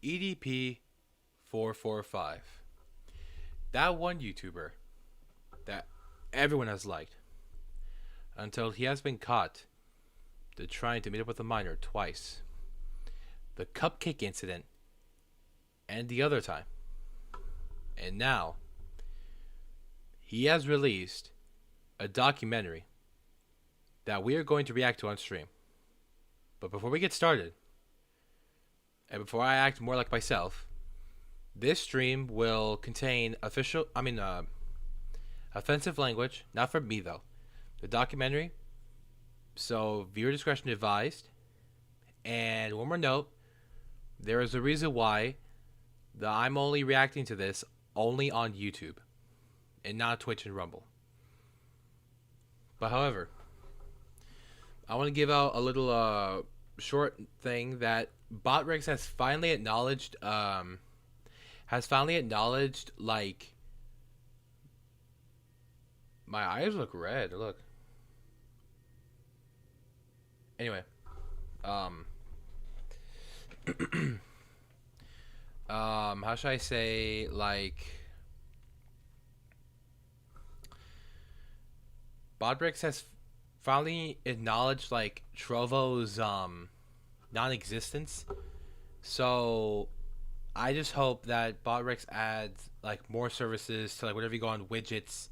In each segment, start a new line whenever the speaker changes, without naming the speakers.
EDP445. That one YouTuber that everyone has liked until he has been caught trying to meet up with a minor twice. The cupcake incident and the other time. And now he has released a documentary that we are going to react to on stream. But before we get started, and before I act more like myself, this stream will contain offensive language, not from me though. The documentary, so viewer discretion advised. And one more note, there is a reason why I'm only reacting to this only on YouTube and not Twitch and Rumble. But however, I want to give out a little short thing that Botrix has finally acknowledged. Like, my eyes look red. Look. Anyway, how should I say, like, Bodbrix has finally acknowledged, like, Trovo's non-existence. So I just hope that Bodbrix adds, like, more services to, like, whatever you go on widgets,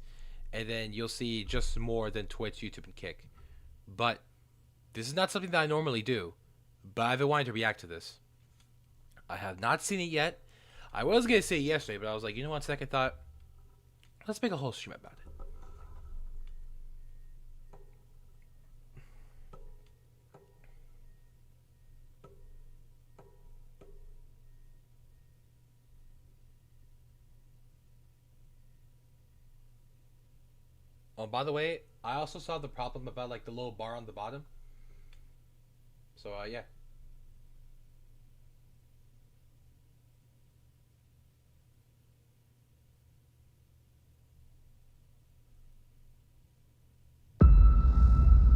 and then you'll see just more than Twitch, YouTube, and Kick. But this is not something that I normally do, but I've been wanting to react to this. I have not seen it yet. I was going to say it yesterday, but I was like, you know what, second thought, let's make a whole stream about it. Oh, by the way, I also saw the problem about, like, the little bar on the bottom. So, yeah.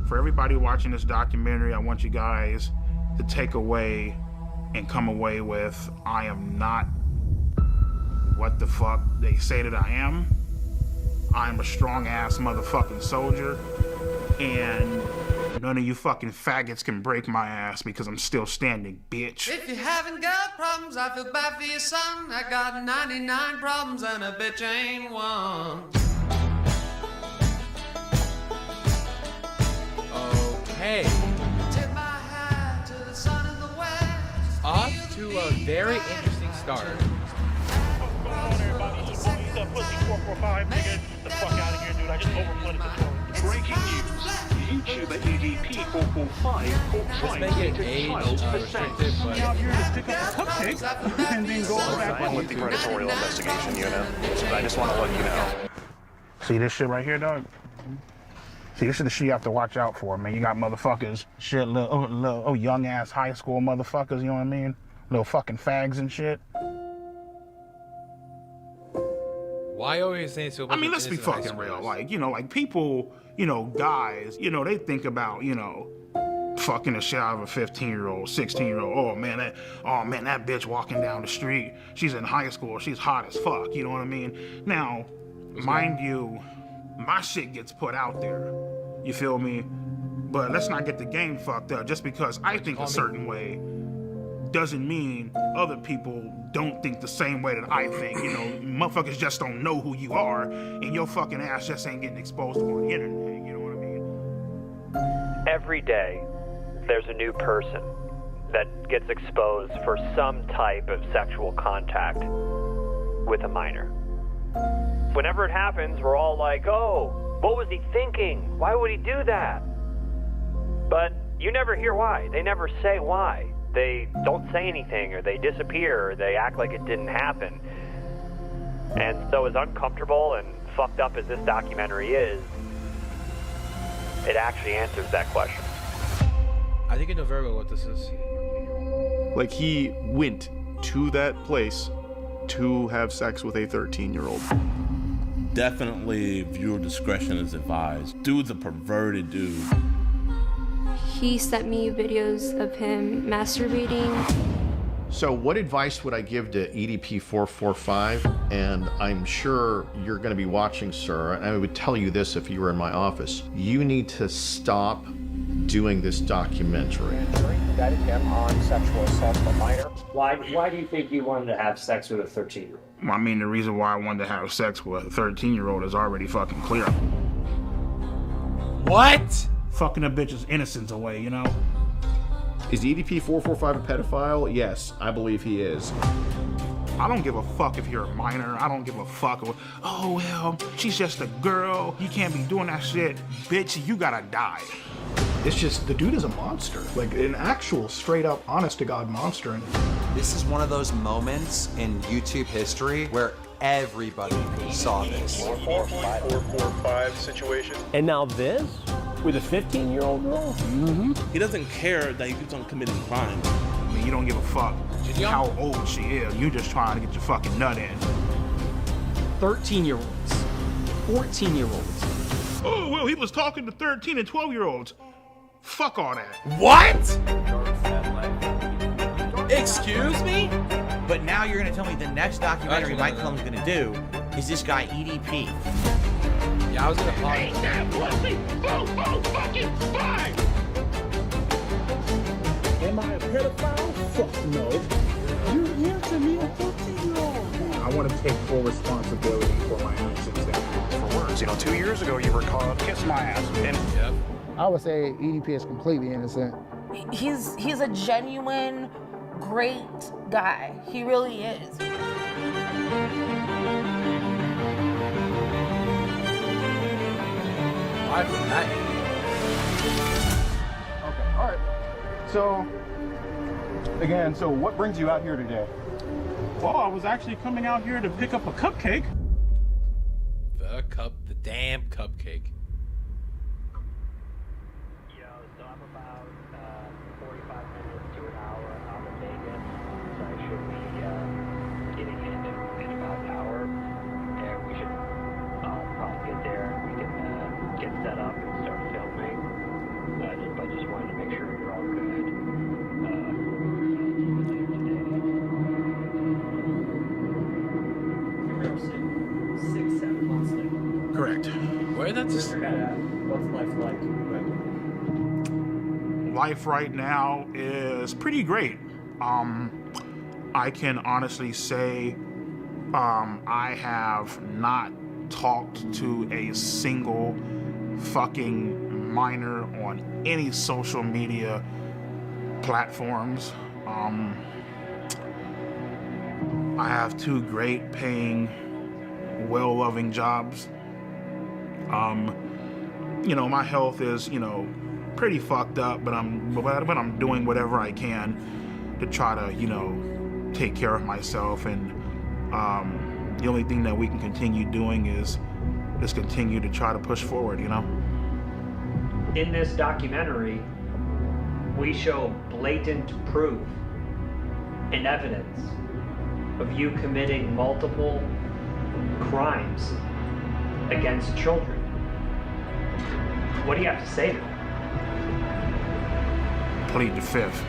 For everybody watching this documentary, I want you guys to take away and come away with, I am not what the fuck they say that I am. I'm a strong-ass motherfucking soldier, and none of you fucking faggots can break my ass because I'm still standing, bitch.
If you haven't got problems, I feel bad for your son. I got 99 problems and a bitch ain't one.
Okay.
Tip my hat to the sun in the west.
Off to a very interesting start.
What's going on, everybody? It's your boy, the Pussy 445, nigga. Get the fuck out of here, dude. I just overflooded the story.
Breaking news. YouTuber EDP445 caught trying
Let's
to
make
take
it
a
age
child for
restricted,
sex.
but
Out here to stick up a cupcake and then go back
I'm with the predatorial investigation unit, so I just want to let you know.
See this shit right here, dog? See, this is the shit you have to watch out for, man. You got motherfuckers, shit, little young-ass high school motherfuckers, you know what I mean? Little fucking fags and shit.
why are you saying so?
I mean, let's be fucking real. Like, you know, like people, you know, guys, you know, they think about, you know, fucking the shit out of a 15-year-old, 16-year-old. Oh man, that bitch walking down the street. She's in high school. She's hot as fuck. You know what I mean? Now, mind you, my shit gets put out there. You feel me? But let's not get the game fucked up. Just because I think a certain way doesn't mean other people don't think the same way that I think. You know, motherfuckers just don't know who you are, and your fucking ass just ain't getting exposed on the internet. You know what I mean?
Every day, there's a new person that gets exposed for some type of sexual contact with a minor. Whenever it happens, we're all like, oh, what was he thinking? Why would he do that? But you never hear why. They never say why. They don't say anything, or they disappear, or they act like it didn't happen. And so as uncomfortable and fucked up as this documentary is, it actually answers that question.
I think I know very well what this is.
Like, he went to that place to have sex with a 13-year-old.
Definitely viewer discretion is advised. Dude's a perverted dude.
He sent me videos of him masturbating. So what advice would I give to EDP 445? And I'm sure you're going to be watching, sir, and I would tell you this if you were in my office. You need to stop doing this documentary.
Indicted him on sexual assault of a minor. Why do you think you wanted to have sex with a 13-year-old?
I mean, the reason why I wanted to have sex with a 13-year-old is already fucking clear.
What?
Fucking a bitch's innocence away, you know?
Is EDP 445 a pedophile? Yes, I believe he is.
I don't give a fuck if you're a minor. I don't give a fuck. Oh, well, she's just a girl. You can't be doing that shit. Bitch, you gotta die.
It's just, the dude is a monster. Like, an actual, straight-up, honest-to-God monster.
This is one of those moments in YouTube history where everybody saw this.
445 situation.
And now this? With a 15-year-old girl?
Mm-hmm. He doesn't care that he keeps on committing crime.
I mean, you don't give a fuck how old she is. You just trying to get your fucking nut in.
13-year-olds. 14-year-olds.
Oh, well, he was talking to 13 and 12-year-olds. Fuck all that.
What?
Excuse me? But now you're gonna tell me the next documentary Mike Combs gonna do is this guy EDP.
Yeah, I was gonna pause.
Ain't that pussy? Fucking fine!
Am I a pedophile? Fuck no. You're answering me a 14-year-old.
I want to take full responsibility for my actions.
For words, 2 years ago you were caught.
Kiss my ass. And
Yep.
I would say EDP is completely innocent.
He's a genuine, great guy. He really is.
Okay, all right. So, again, what brings you out here today?
Well, I was actually coming out here to pick up a cupcake.
The damn cupcake.
So I'm about 45 minutes to an hour out of Vegas. So I should be getting in about an hour. And we should probably get there. We can get set up and start filming. But just wanted to make sure you're all good. Six, 7 months later.
correct.
Where that's
What's life like?
Life right now is pretty great. I can honestly say I have not talked to a single fucking minor on any social media platforms. I have 2 great paying, well-loving jobs. My health is, pretty fucked up, but I'm doing whatever I can to try to, take care of myself. And the only thing that we can continue doing is continue to try to push forward,
In this documentary, we show blatant proof and evidence of you committing multiple crimes against children. What do you have to say to them?
Plead the 5th.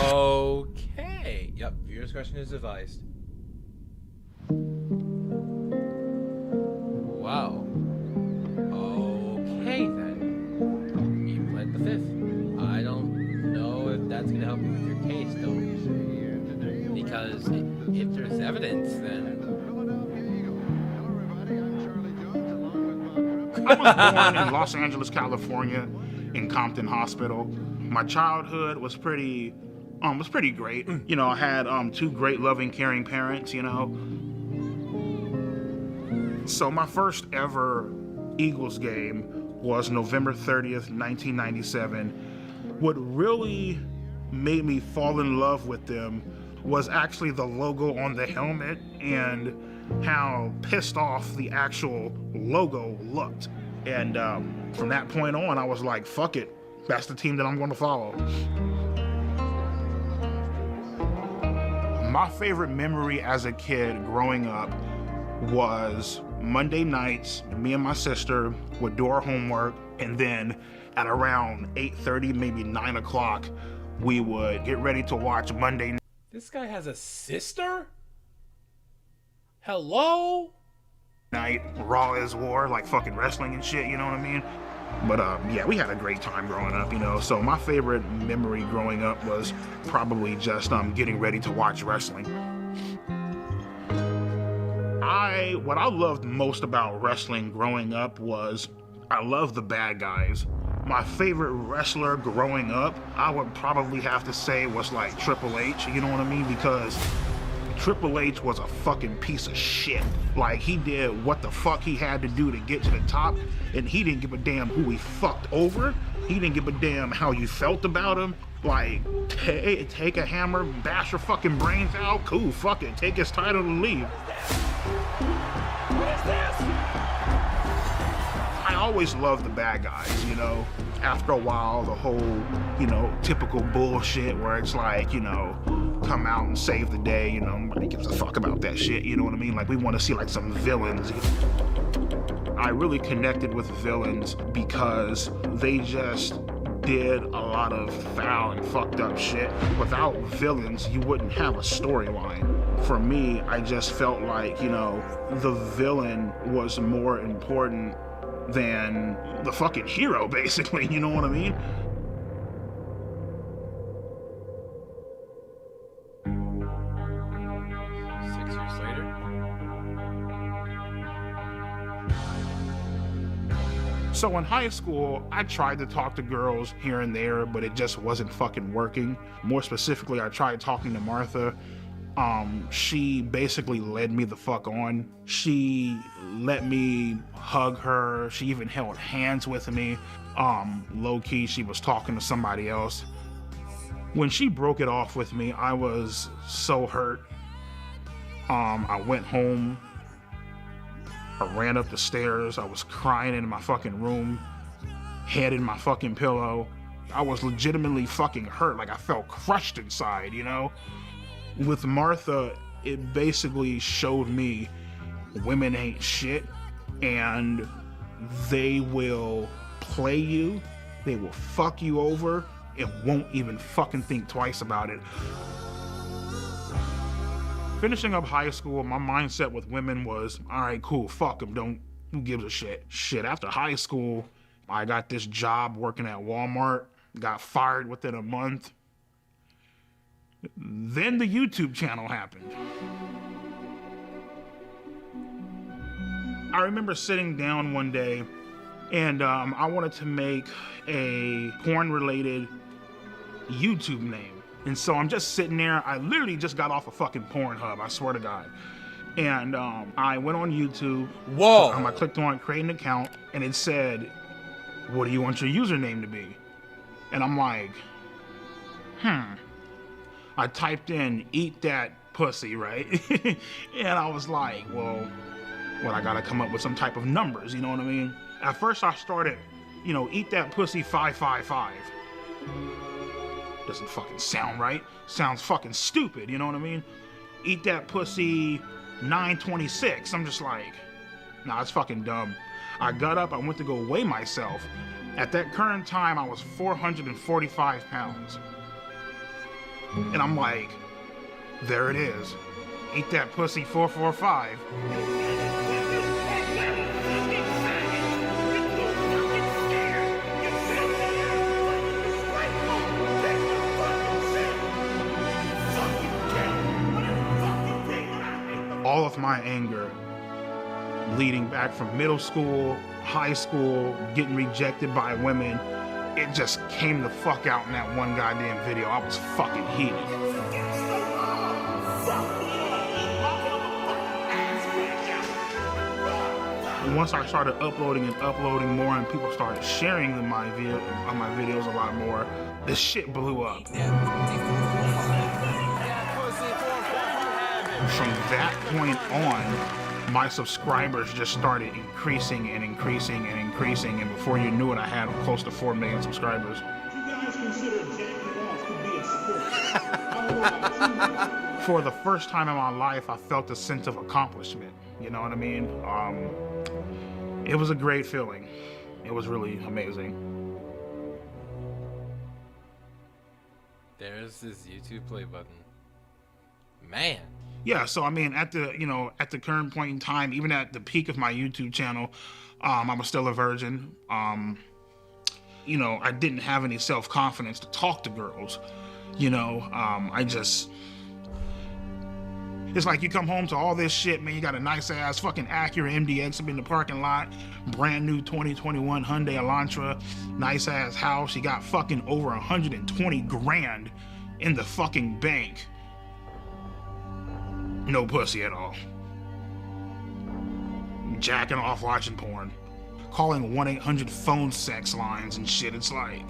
Okay. Yep. Viewer discretion is advised. Wow. Okay then. You pled the 5th. I don't know if that's gonna help you with your case though. Because if there's evidence, then
I was born in Los Angeles, California, in Compton Hospital. My childhood was pretty great. I had 2 great, loving, caring parents. So my first ever Eagles game was November 30th, 1997. What really made me fall in love with them was actually the logo on the helmet and how pissed off the actual logo looked. And from that point on, I was like, fuck it. That's the team that I'm going to follow. My favorite memory as a kid growing up was Monday nights, me and my sister would do our homework, and then at around 8:30, maybe 9 o'clock, We would get ready to watch Monday
This guy has a sister? Hello?
night Raw is War, like fucking wrestling and shit, you know what I mean? But yeah, we had a great time growing up, you know. So my favorite memory growing up was probably just getting ready to watch wrestling. What I loved most about wrestling growing up was I loved the bad guys. My favorite wrestler growing up, I would probably have to say was like Triple H, you know what I mean? Because Triple H was a fucking piece of shit. Like, he did what the fuck he had to do to get to the top, and he didn't give a damn who he fucked over. He didn't give a damn how you felt about him. Like, take a hammer, bash your fucking brains out, cool, fuck it, take his title and leave. I always loved the bad guys, you know. After a while, the whole, you know, typical bullshit where it's like, you know, come out and save the day, you know, nobody gives a fuck about that shit, you know what I mean? Like, we want to see like some villains. I really connected with villains because they just did a lot of foul and fucked up shit. Without villains, you wouldn't have a storyline. For me, I just felt like, you know, the villain was more important than the fucking hero, basically, you know what I mean? So in high school, I tried to talk to girls here and there, but it just wasn't fucking working. More specifically, I tried talking to Martha. She basically led me the fuck on. She let me hug her. She even held hands with me. Low key, she was talking to somebody else. When she broke it off with me, I was so hurt. I went home. I ran up the stairs. I was crying in my fucking room, head in my fucking pillow. I was legitimately fucking hurt. Like, I felt crushed inside, you know? With Martha, it basically showed me women ain't shit, and they will play you, they will fuck you over, and won't even fucking think twice about it. Finishing up high school, my mindset with women was, all right, cool, fuck them, who gives a shit? Shit, after high school, I got this job working at Walmart, got fired within a month. Then the YouTube channel happened. I remember sitting down one day and I wanted to make a porn-related YouTube name. And so I'm just sitting there. I literally just got off a fucking Pornhub, I swear to God. And I went on YouTube.
Whoa!
I clicked on create an account and it said, what do you want your username to be? And I'm like, I typed in, eat that pussy, right? And I was like, well, I gotta come up with some type of numbers, you know what I mean? At first I started, you know, eat that pussy 555. Doesn't fucking sound right. Sounds fucking stupid, you know what I mean? Eat that pussy 926. I'm just like, nah, it's fucking dumb. I got up, I went to go weigh myself. At that current time, I was 445 pounds. And I'm like, there it is. Eat that pussy 445. All of my anger leading back from middle school, high school, getting rejected by women, it just came the fuck out in that one goddamn video. I was fucking heated. Once I started uploading more and people started sharing my videos a lot more, this shit blew up. From that point on, my subscribers just started increasing and increasing and increasing, and before you knew it, I had close to 4 million subscribers. For the first time in my life, I felt a sense of accomplishment. You know what I mean? It was a great feeling. It was really amazing.
There's this YouTube play button. Man.
Yeah, so I mean, at the current point in time, even at the peak of my YouTube channel, I was still a virgin. I didn't have any self-confidence to talk to girls. It's like you come home to all this shit, man. You got a nice ass fucking Acura MDX up in the parking lot, brand new 2021 Hyundai Elantra, nice ass house. You got fucking over 120 grand in the fucking bank. No pussy at all. Jacking off watching porn. Calling 1-800 phone sex lines and shit. It's like,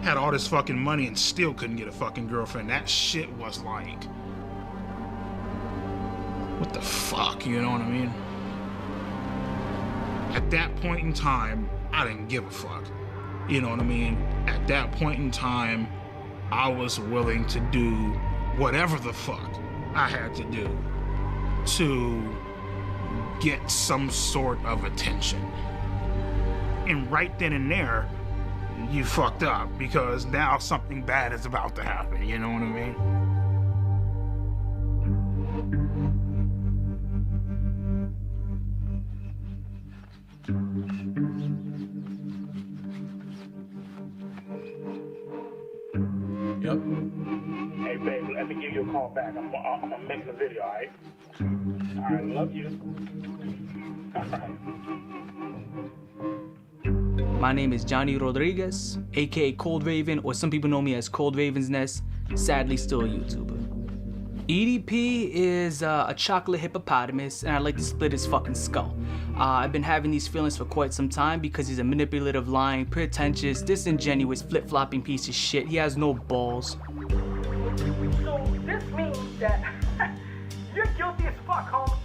had all this fucking money and still couldn't get a fucking girlfriend. That shit was like, what the fuck, you know what I mean? At that point in time, I didn't give a fuck. You know what I mean? At that point in time, I was willing to do whatever the fuck I had to do to get some sort of attention. And right then and there, you fucked up, because now something bad is about to happen, you know what I mean?
Yep.
Hey, babe, let me give you a call back. I'm gonna make the video, all right? All right, love you. All right.
My name is Johnny Rodriguez, aka Cold Raven, or some people know me as Cold Raven's Nest, sadly still a YouTuber. EDP is a chocolate hippopotamus, and I like to split his fucking skull. I've been having these feelings for quite some time because he's a manipulative, lying, pretentious, disingenuous, flip-flopping piece of shit. He has no balls.
So this means that you're guilty as fuck, homie.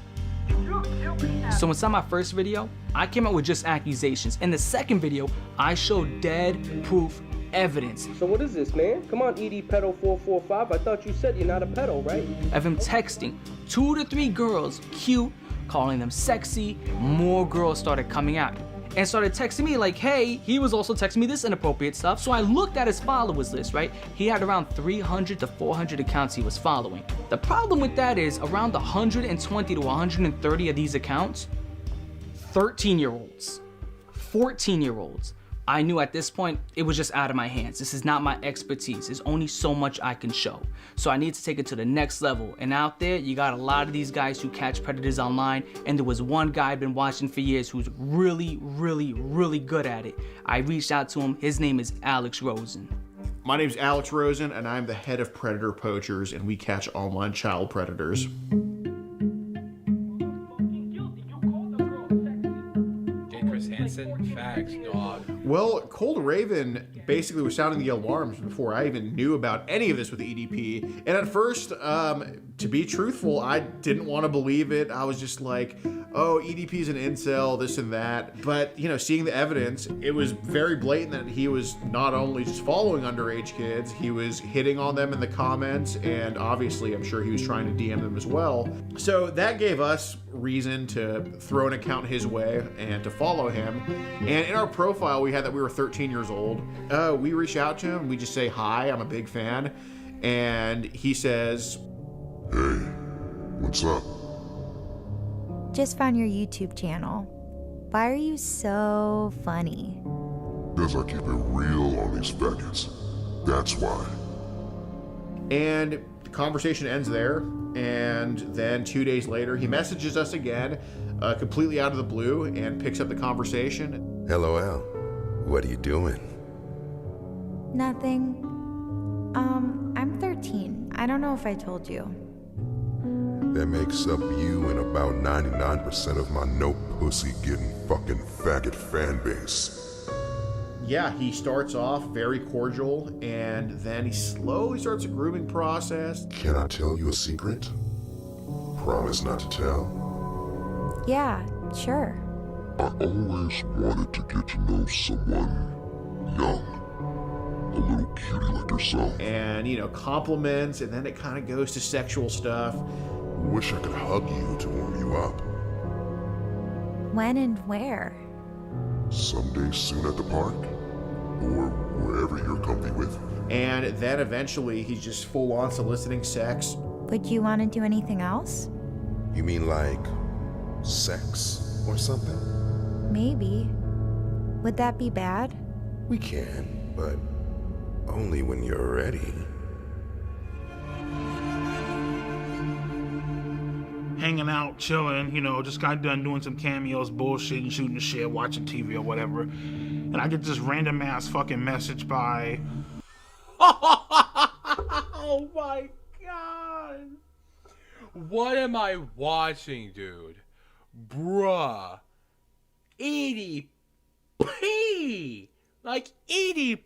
You're guilty as...
So inside my first video, I came out with just accusations. In the second video, I showed dead proof evidence.
So what is this, man? Come on, ED Pedo 445. I thought you said you're not a pedo, right?
Of him texting 2 to 3 girls, cute, calling them sexy. More girls started coming out and started texting me like, hey, he was also texting me this inappropriate stuff. So I looked at his followers list, right? He had around 300 to 400 accounts he was following. The problem with that is around 120 to 130 of these accounts, 13-year-olds, 14-year-olds. I knew at this point it was just out of my hands. This is not my expertise. There's only so much I can show. So I need to take it to the next level. And out there, you got a lot of these guys who catch predators online. And there was one guy I've been watching for years who's really, really, really good at it. I reached out to him. His name is Alex Rosen.
My name's Alex Rosen, and I'm the head of Predator Poachers, and we catch online child predators.
Facts, dog.
Well, Cold Raven basically was sounding the alarms before I even knew about any of this with the EDP. And at first, to be truthful, I didn't want to believe it. I was just like, oh, EDP's an incel, this and that. But, seeing the evidence, it was very blatant that he was not only just following underage kids, he was hitting on them in the comments, and obviously I'm sure he was trying to DM them as well. So that gave us reason to throw an account his way and to follow him. And in our profile, we had that we were 13 years old. We reach out to him, we just say, hi, I'm a big fan. And he says,
hey, what's up?
Just found your YouTube channel. Why are you so funny?
Because I keep it real on these faggots. That's why.
And the conversation ends there. And then 2 days later, he messages us again, completely out of the blue, and picks up the conversation.
LOL. What are you doing?
Nothing. I'm 13. I don't know if I told you.
That makes up you and about 99% of my no pussy getting fucking faggot fan base.
Yeah, he starts off very cordial, and then he slowly starts a grooming process.
Can I tell you a secret? Promise not to tell?
Yeah, sure.
I always wanted to get to know someone young. A little cutie like yourself.
And, compliments, and then it kind of goes to sexual stuff.
Wish I could hug you to warm you up.
When and where?
Someday soon at the park. or wherever you're comfy with.
And then eventually he's just full on soliciting sex.
Would you want to do anything else?
You mean like sex or something?
Maybe. Would that be bad?
We can, but only when you're ready.
Hanging out, chilling, you know, just got done doing some cameos, bullshitting, shooting the shit, watching TV or whatever. And I get this random ass fucking message by...
Oh my god. What am I watching, dude? Bruh. EDP. Like EDP.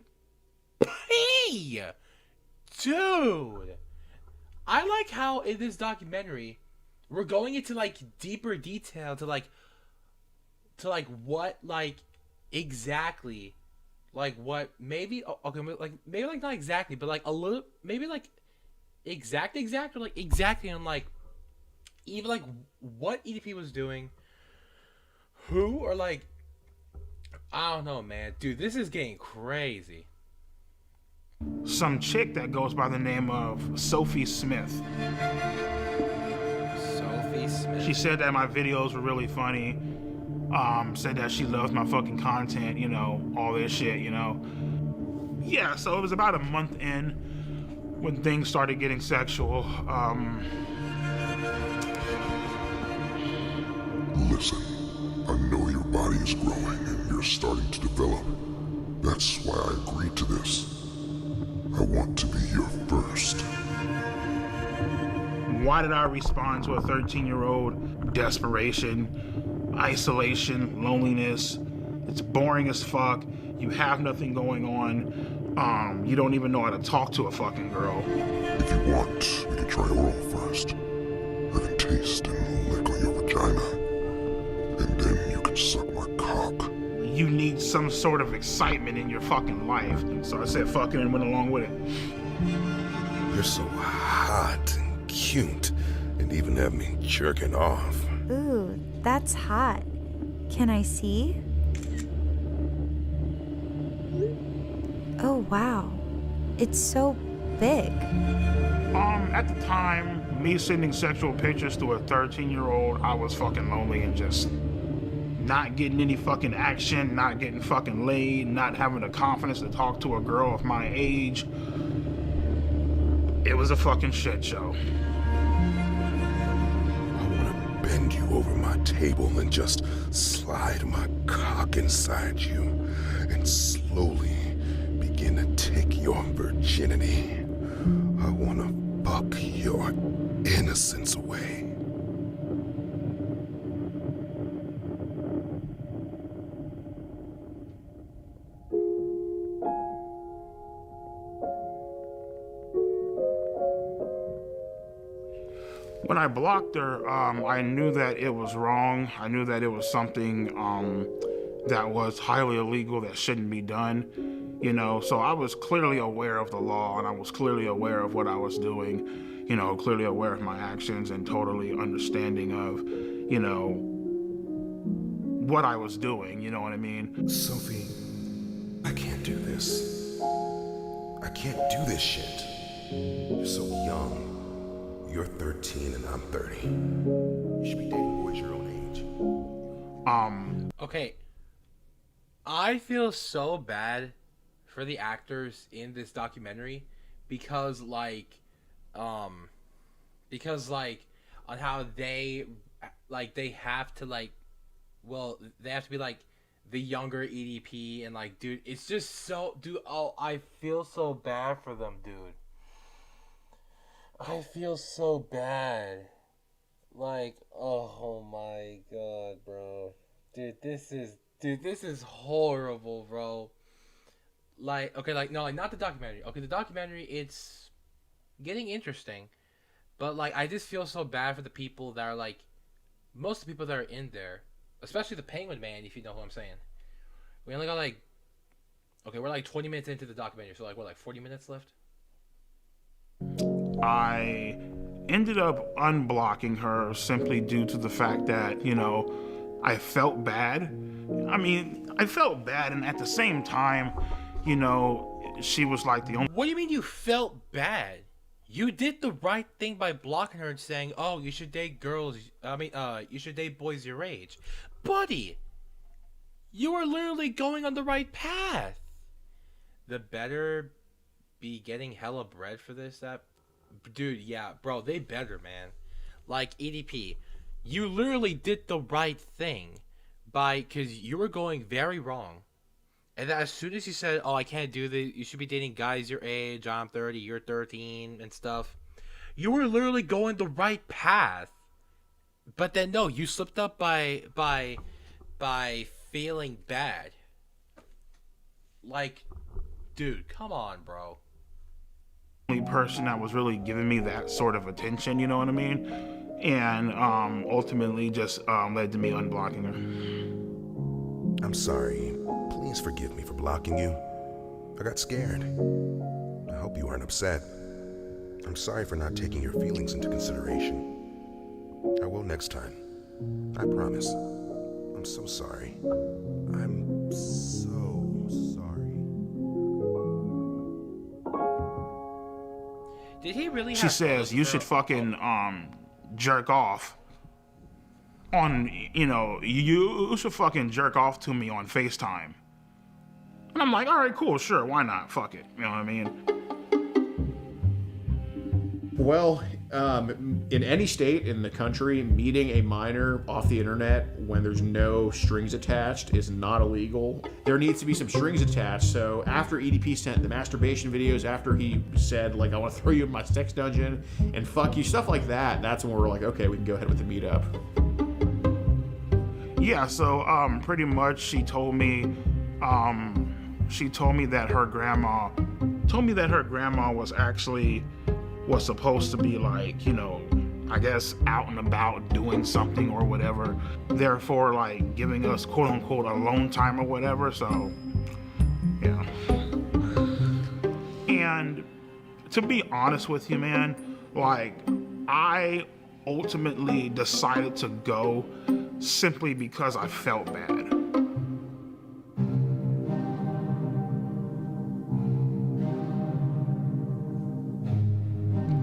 Dude. I like how in this documentary we're going into like deeper detail to like what like exactly like what maybe okay like maybe like not exactly but like a little maybe like exact or like exactly on like even like what EDP was doing, who or like I don't know, man. Dude, this is getting crazy.
Some chick that goes by the name of Sophie Smith.
Sophie Smith.
She said that my videos were really funny. Said that she loves my fucking content, you know, all this shit, you know. Yeah, so it was about a month in when things started getting sexual.
Listen, I know your body is growing and you're starting to develop. That's why I agreed to this. I want to be your first.
Why did I respond to a 13-year-old? Desperation, isolation, loneliness. It's boring as fuck. You have nothing going on. You don't even know how to talk to a fucking girl.
If you want, we can try oral first. I can taste and lick on your vagina. And then you can suck my cock.
You need some sort of excitement in your fucking life. So I said fuck it and went along with it.
You're so hot and cute, and even have me jerking off.
Ooh, that's hot. Can I see? Oh, wow. It's so big.
At the time, me sending sexual pictures to a 13-year-old, I was fucking lonely and just not getting any fucking action, not getting fucking laid, not having the confidence to talk to a girl of my age. It was a fucking shit show.
I want to bend you over my table and just slide my cock inside you and slowly begin to take your virginity. I want to fuck your innocence away.
When I blocked her, I knew that it was wrong. I knew that it was something that was highly illegal, that shouldn't be done, you know. So I was clearly aware of the law, and I was clearly aware of what I was doing, you know, clearly aware of my actions and totally understanding of, you know, what I was doing, you know what I mean?
Sophie, I can't do this. I can't do this shit. You're so young. You're 13 and I'm 30. You should be dating boys your own age.
Okay. I feel so bad for the actors in this documentary because like on how they have to like, well, they have to be like the younger EDP and like, dude, it's just so, dude, oh, I feel so bad for them, dude. I feel so bad. Like, oh my god, bro. Dude, this is horrible, bro. Like, okay, like, no, like, not the documentary. Okay, the documentary, it's getting interesting. But, like, I just feel so bad for the people that are, like, most of the people that are in there, especially the Penguin Man, if you know who I'm saying. We only got, like, okay, we're, like, 20 minutes into the documentary, so, like, what, like, 40 minutes left?
I ended up unblocking her simply due to the fact that, you know, I felt bad. I mean, I felt bad, and at the same time, you know, she was like the only.
What do you mean you felt bad? You did the right thing by blocking her and saying, "Oh, you should date girls. You should date boys your age." Buddy, you are literally going on the right path. The better be getting hella bread for this. Dude, yeah, bro, they better, man. Like, EDP, you literally did the right thing because you were going very wrong. And then as soon as you said, "Oh, I can't do this, you should be dating guys your age, I'm 30, you're 13," and stuff, you were literally going the right path. But then no, you slipped up by feeling bad. Like, dude, come on, bro.
Only person that was really giving me that sort of attention, you know what I mean? And ultimately just led to me unblocking her.
I'm sorry. Please forgive me for blocking you. I got scared. I hope you aren't upset. I'm sorry for not taking your feelings into consideration. I will next time. I promise. I'm so sorry. I'm so sorry.
Did he really have
She says you should fucking jerk off on, you know, you should fucking jerk off to me on FaceTime. And I'm like, all right, cool, sure, why not? Fuck it. You know what I mean?
Well, in any state in the country, meeting a minor off the internet when there's no strings attached is not illegal. There needs to be some strings attached. So after EDP sent the masturbation videos, after he said, like, I want to throw you in my sex dungeon and fuck you, stuff like that, that's when we're like, okay, we can go ahead with the meetup.
Yeah, so pretty much she told me that her grandma was supposed to be, like, you know, I guess out and about doing something or whatever, therefore, like, giving us quote unquote alone time or whatever. So yeah. And to be honest with you, man, like, I ultimately decided to go simply because I felt bad.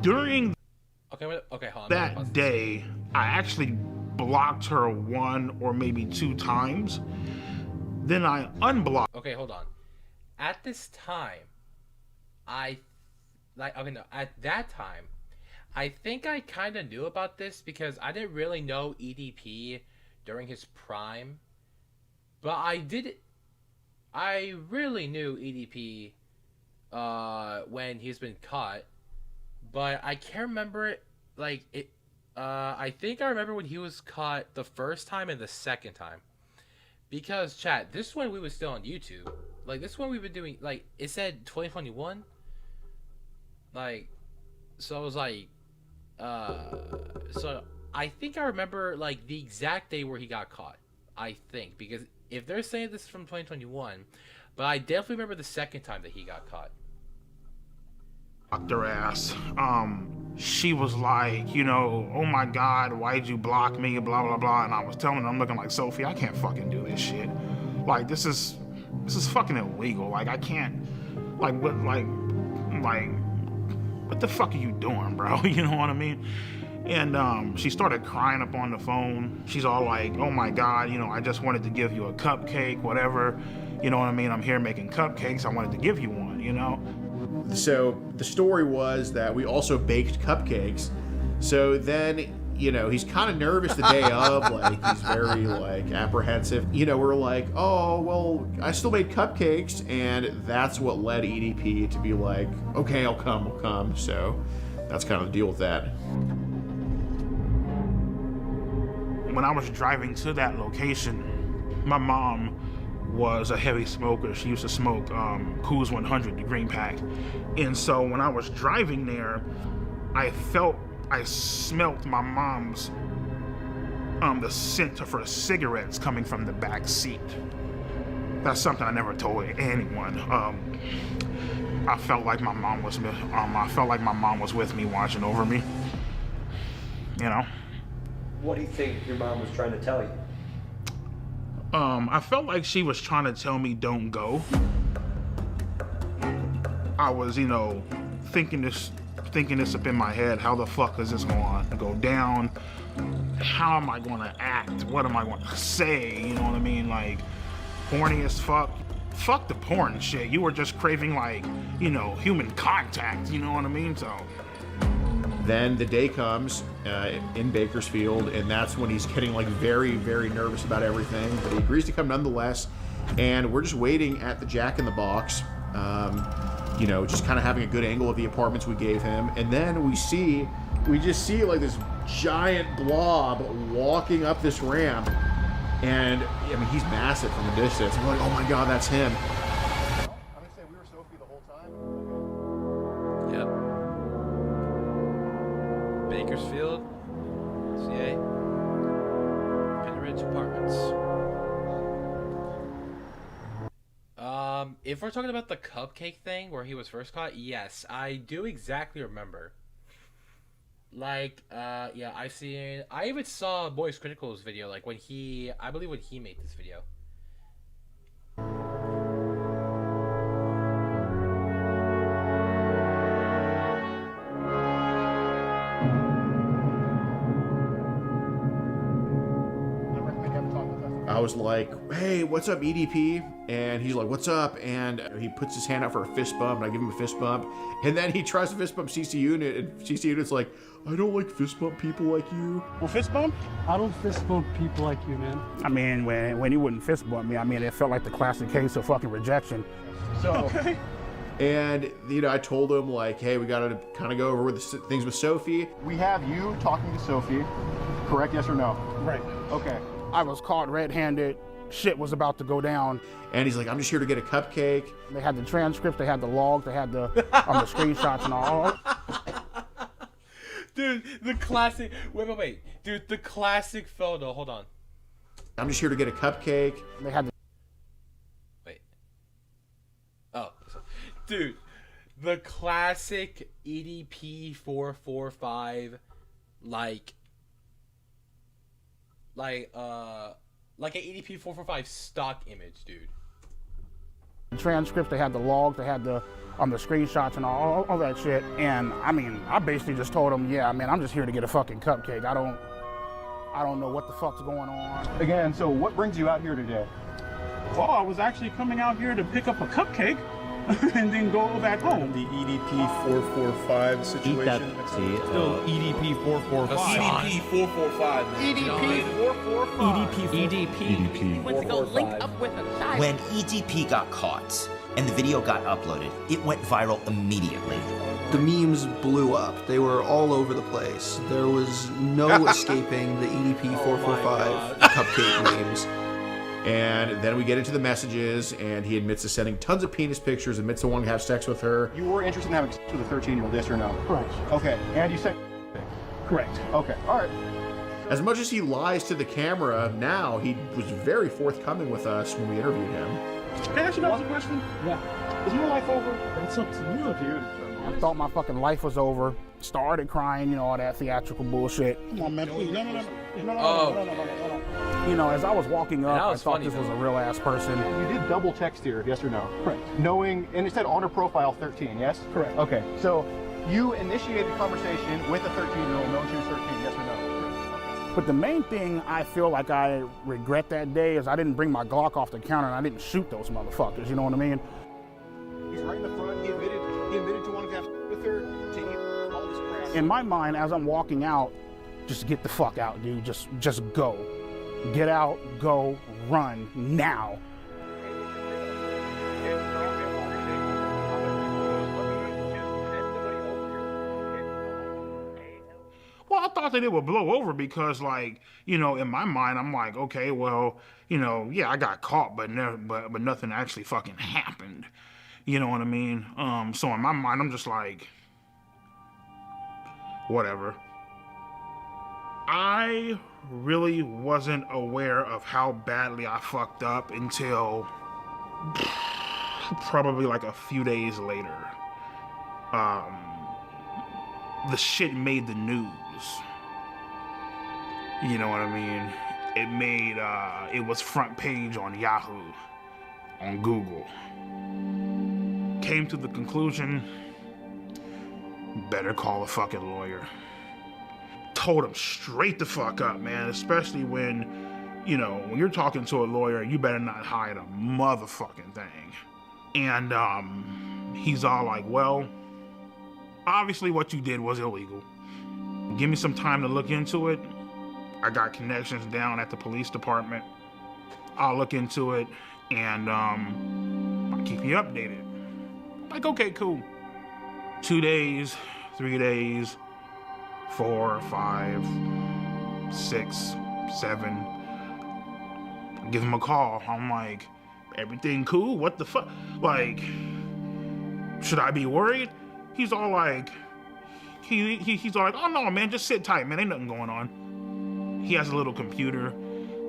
During
hold on,
that day, I actually blocked her 1 or maybe 2 times. Then I unblocked.
Okay, hold on. At this time, at that time, I think I kind of knew about this because I didn't really know EDP during his prime, but I really knew EDP when he's been caught, but I can't remember it, like, it, I think I remember when he was caught the first time and the second time, because, chat, this one we was still on YouTube, like, this one we've been doing, like, it said 2021, like, so I was like, so I think I remember, like, the exact day where he got caught. I think, because if they're saying this is from 2021, but I definitely remember the second time that he got caught.
Blocked her ass. She was like, you know, oh my God, why'd you block me? Blah blah blah. And I was telling her, I'm looking like, Sophie, I can't fucking do this shit. Like, this is fucking illegal. Like, I can't. Like, what the fuck are you doing, bro? You know what I mean? And she started crying up on the phone. She's all like, oh my God, you know, I just wanted to give you a cupcake, whatever. You know what I mean? I'm here making cupcakes. I wanted to give you one, you know?
So the story was that we also baked cupcakes. So then, you know, he's kind of nervous the day of, like, he's very, like, apprehensive. You know, we're like, oh, well, I still made cupcakes, and that's what led EDP to be like, okay, I'll come. So that's kind of the deal with that.
When I was driving to that location, my mom was a heavy smoker. She used to smoke Coors 100, the green pack. And so when I was driving there, I smelt my mom's, the scent of her cigarettes coming from the back seat. That's something I never told anyone. I felt like my mom was with me, watching over me. You know?
What do you think your mom was trying to tell you?
I felt like she was trying to tell me don't go. I was, you know, thinking this up in my head. How the fuck is this going to go down? How am I going to act? What am I going to say? You know what I mean? Like, horny as fuck. Fuck the porn shit. You were just craving, like, you know, human contact. You know what I mean? So.
Then the day comes in Bakersfield, and that's when he's getting like very, very nervous about everything. But he agrees to come nonetheless, and we're just waiting at the Jack in the Box. You know, just kind of having a good angle of the apartments we gave him, and then we just see like this giant blob walking up this ramp, and I mean he's massive from a distance. I'm like, oh my god, that's him. I'm gonna say we were Sophie the whole time.
Yep. Bakersfield, CA, Penridge Apartments. If we're talking about the cupcake thing where he was first caught, yes, I do exactly remember. Like, yeah, I even saw Boys Critical's video, like when I believe when he made this video.
I was like, hey, what's up, EDP? And he's like, what's up? And he puts his hand out for a fist bump, and I give him a fist bump. And then he tries to fist bump CC Unit, and CC Unit's like, I don't like fist bump people like you.
Well, fist bump?
I don't fist bump people like you, man.
I mean, when he wouldn't fist bump me, I mean, it felt like the classic case of fucking rejection.
So, okay. And, you know, I told him, like, hey, we got to kind of go over with the things with Sophie.
We have you talking to Sophie, correct? Yes or no?
Right.
Okay. I was caught red-handed. Shit was about to go down.
And he's like, I'm just here to get a cupcake.
They had the transcripts, they had the logs, they had the screenshots and all.
Dude, the classic. Wait. Dude, the classic photo. Hold on.
I'm just here to get a cupcake.
They had the.
Wait. Oh. Dude, the classic EDP 445, like an EDP 445 stock image, dude.
The transcripts, they had the logs, they had the screenshots and all that shit. And I mean, I basically just told them, yeah, man, I'm just here to get a fucking cupcake. I don't know what the fuck's going on.
Again, so what brings you out here today? Well, I was actually coming out here to pick up a cupcake and then go back home.
The EDP 445 situation.
Still EDP 445.
EDP 445.
EDP.
Went to go link up with a child.
When EDP got caught and the video got uploaded, it went viral immediately.
The memes blew up. They were all over the place. There was no escaping the EDP 445 cupcake memes.
And then we get into the messages, and he admits to sending tons of penis pictures, admits to wanting to have sex with her.
You were interested in having sex with a 13-year-old, yes or no?
Correct.
Okay, and you said...
Correct.
Okay, all right.
As much as he lies to the camera now, he was very forthcoming with us when we interviewed him.
Can I ask you guys a question?
Yeah.
Is your life over?
It's up to you, dude.
I thought my fucking life was over. Started crying, you know, all that theatrical bullshit.
Come on, man, please. No.
You know, as I was walking up, I thought this was a real ass person.
You did double text here, yes or no? Correct. Knowing, and it said on her profile 13, yes? Correct. Okay, so you initiated the conversation with a 13-year-old, knowing she was 13, yes or no?
But the main thing I feel like I regret that day is I didn't bring my Glock off the counter and I didn't shoot those motherfuckers, you know what I mean?
He's right in the front, he admitted to wanting to have with her, to eat all this crap.
In my mind, as I'm walking out, just get the fuck out, dude. Just go. Get out, go, run, now.
Well, I thought that it would blow over because, like, you know, in my mind, I'm like, okay, well, you know, yeah, I got caught, but nothing actually fucking happened. You know what I mean? So in my mind, I'm just like, whatever. I really wasn't aware of how badly I fucked up until probably like a few days later. The shit made the news. You know what I mean? It was front page on Yahoo, on Google. came to the conclusion, better call a fucking lawyer. Told him straight the fuck up, man, especially when, you know, when you're talking to a lawyer, you better not hide a motherfucking thing. And he's all like, well, obviously what you did was illegal. Give me some time to look into it. I got connections down at the police department. I'll look into it and I'll keep you updated. Like, okay, cool. 2 days, 3 days, 4, 5, 6, 7. Give him a call. I'm like, everything cool? What the fuck? Like, should I be worried? He's all like, he's all like, oh no, man, just sit tight, man. Ain't nothing going on. He has a little computer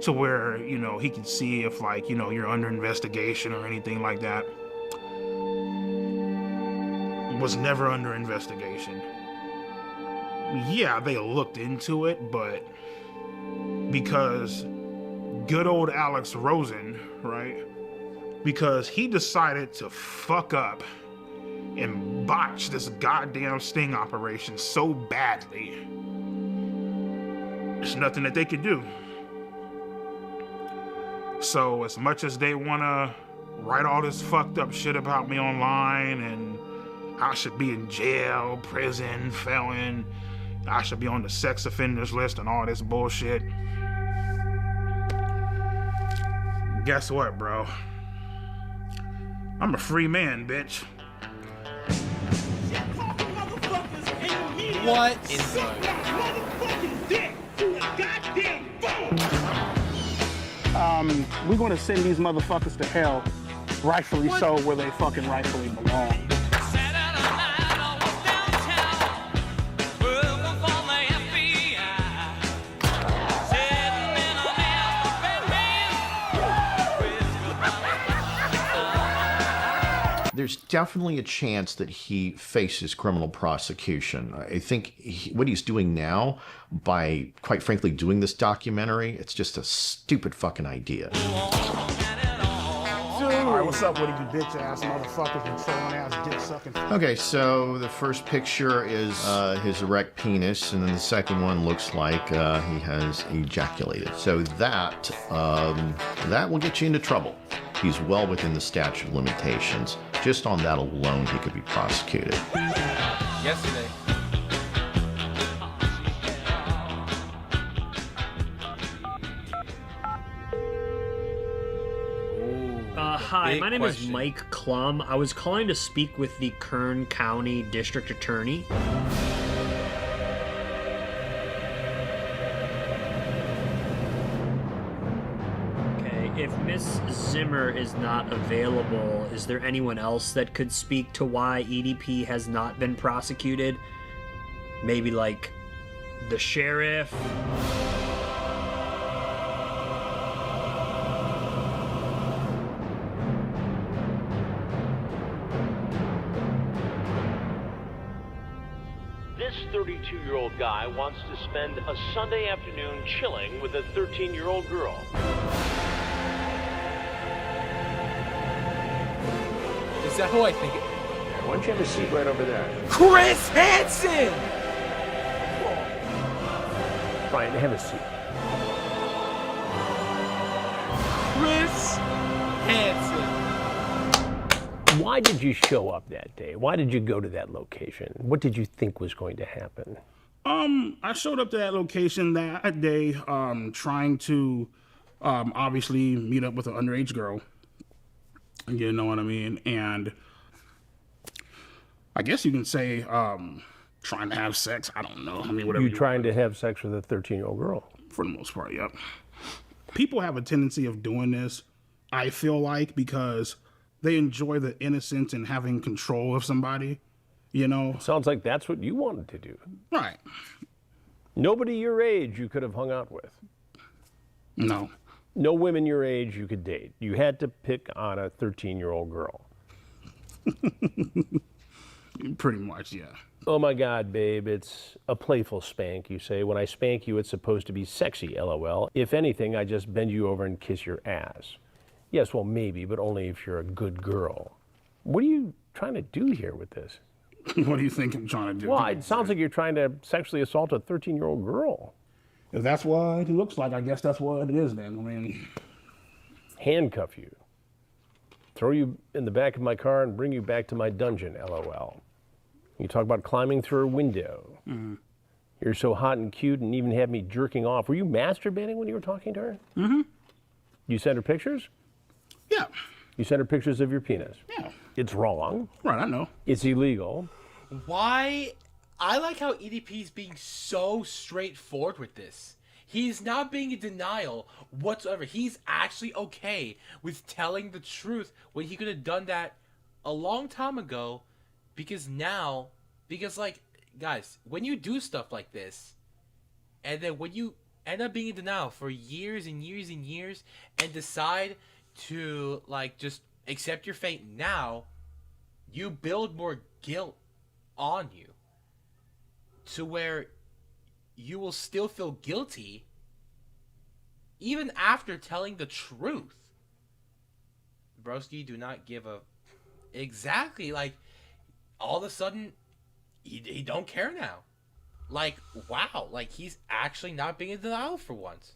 to where, you know, he can see if, like, you know, you're under investigation or anything like that. Was never under investigation. Yeah, they looked into it, but because good old Alex Rosen, right? Because he decided to fuck up and botch this goddamn sting operation so badly, there's nothing that they could do. So as much as they wanna write all this fucked up shit about me online and I should be in jail, prison, felon, I should be on the sex offenders list and all this bullshit, guess what, bro? I'm a free man, bitch.
What in
We're gonna send these motherfuckers to hell, rightfully so, where they fucking rightfully belong.
There's definitely a chance that he faces criminal prosecution. I think what he's doing now, by quite frankly doing this documentary, it's just a stupid fucking idea.
Alright, what's up with you bitch ass motherfuckers and trolling ass dick sucking?
Okay, so the first picture is his erect penis, and then the second one looks like he has ejaculated. So that will get you into trouble. He's well within the statute of limitations. Just on that alone, he could be prosecuted.
Yesterday.
Hi, my name is Mike Klum. I was calling to speak with the Kern County District Attorney. Okay, if Miss Zimmer is not available, is there anyone else that could speak to why EDP has not been prosecuted? Maybe like the sheriff?
This 32-year-old guy wants to spend a Sunday afternoon chilling with a 13-year-old girl.
Is that who I think it is?
Why don't you have a seat right over there?
Chris Hansen!
Brian, have a seat.
Chris Hansen.
Why did you show up that day? Why did you go to that location? What did you think was going to happen?
I showed up to that location that day, trying to, obviously meet up with an underage girl. You know what I mean? And I guess you can say, trying to have sex. I don't know. I mean, whatever.
You trying to have sex with a 13-year-old girl?
For the most part, yep. People have a tendency of doing this, I feel like, because they enjoy the innocence and having control of somebody, you know?
Sounds like that's what you wanted to do.
Right.
Nobody your age you could have hung out with.
No.
No women your age you could date. You had to pick on a 13-year-old girl.
Pretty much, yeah.
Oh my God, babe, it's a playful spank, you say. When I spank you, it's supposed to be sexy, LOL. If anything, I just bend you over and kiss your ass. Yes, well, maybe, but only if you're a good girl. What are you trying to do here with this?
What do you think I'm trying to do?
Well, it sounds like you're trying to sexually assault a 13-year-old girl.
If that's what it looks like, I guess that's what it is then. I mean...
Handcuff you. Throw you in the back of my car and bring you back to my dungeon, LOL. You talk about climbing through a window.
Mm-hmm.
You're so hot and cute and even had me jerking off. Were you masturbating when you were talking to her?
Mm-hmm.
You sent her pictures?
Yeah.
You sent her pictures of your penis?
Yeah.
It's wrong.
Right, I know.
It's illegal.
Why? I like how EDP is being so straightforward with this. He's not being in denial whatsoever. He's actually okay with telling the truth when he could have done that a long time ago, because like, guys, when you do stuff like this, and then when you end up being in denial for years and years and years and decide to, like, just accept your fate now, you build more guilt on you to where you will still feel guilty even after telling the truth. Broski, do not give a... Exactly, like, all of a sudden, he don't care now. Like, wow, like, he's actually not being in denial for once.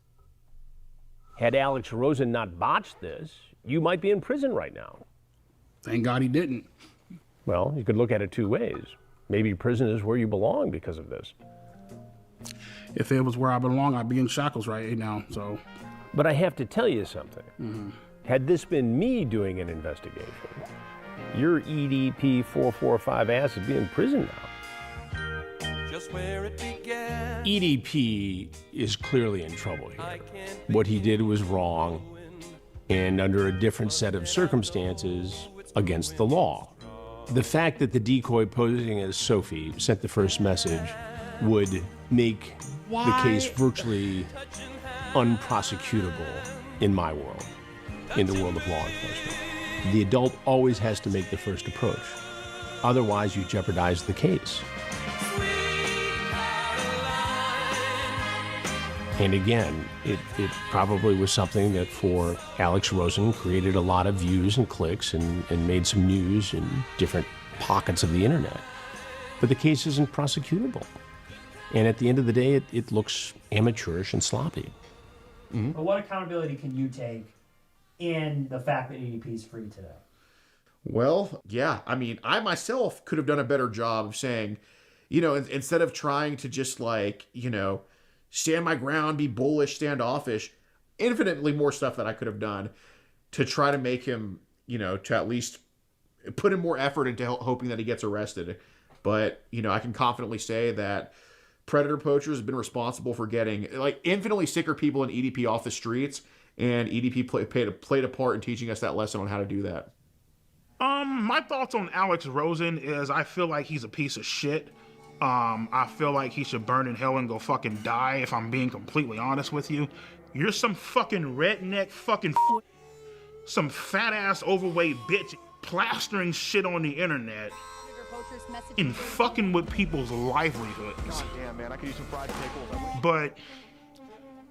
Had Alex Rosen not botched this, you might be in prison right now.
Thank God he didn't.
Well, you could look at it two ways. Maybe prison is where you belong because of this.
If it was where I belong, I'd be in shackles right now, so...
But I have to tell you something.
Mm-hmm.
Had this been me doing an investigation, your EDP 445 ass would be in prison now.
Just where it began.
EDP is clearly in trouble here. What he did was wrong, and under a different set of circumstances, against the law. The fact that the decoy posing as Sophie sent the first message would make the case virtually unprosecutable in my world, in the world of law enforcement. The adult always has to make the first approach. Otherwise, you jeopardize the case. And again, it probably was something that for Alex Rosen created a lot of views and clicks and made some news in different pockets of the internet. But the case isn't prosecutable. And at the end of the day, it looks amateurish and sloppy.
Mm-hmm. But what accountability can you take in the fact that EDP is free today?
Well, yeah. I mean, I myself could have done a better job of saying, you know, instead of trying to just like, you know, stand my ground, be bullish, standoffish, infinitely more stuff that I could have done to try to make him, you know, to at least put in more effort into hoping that he gets arrested. But, you know, I can confidently say that predator poachers have been responsible for getting like infinitely sicker people in EDP off the streets, and EDP played a part in teaching us that lesson on how to do that.
My thoughts on Alex Rosen is I feel like he's a piece of shit. I feel like he should burn in hell and go fucking die, if I'm being completely honest with you. You're some fucking redneck fucking some fat ass overweight bitch plastering shit on the internet and fucking with people's livelihoods.
God damn, man, I could use some fried pickles.
But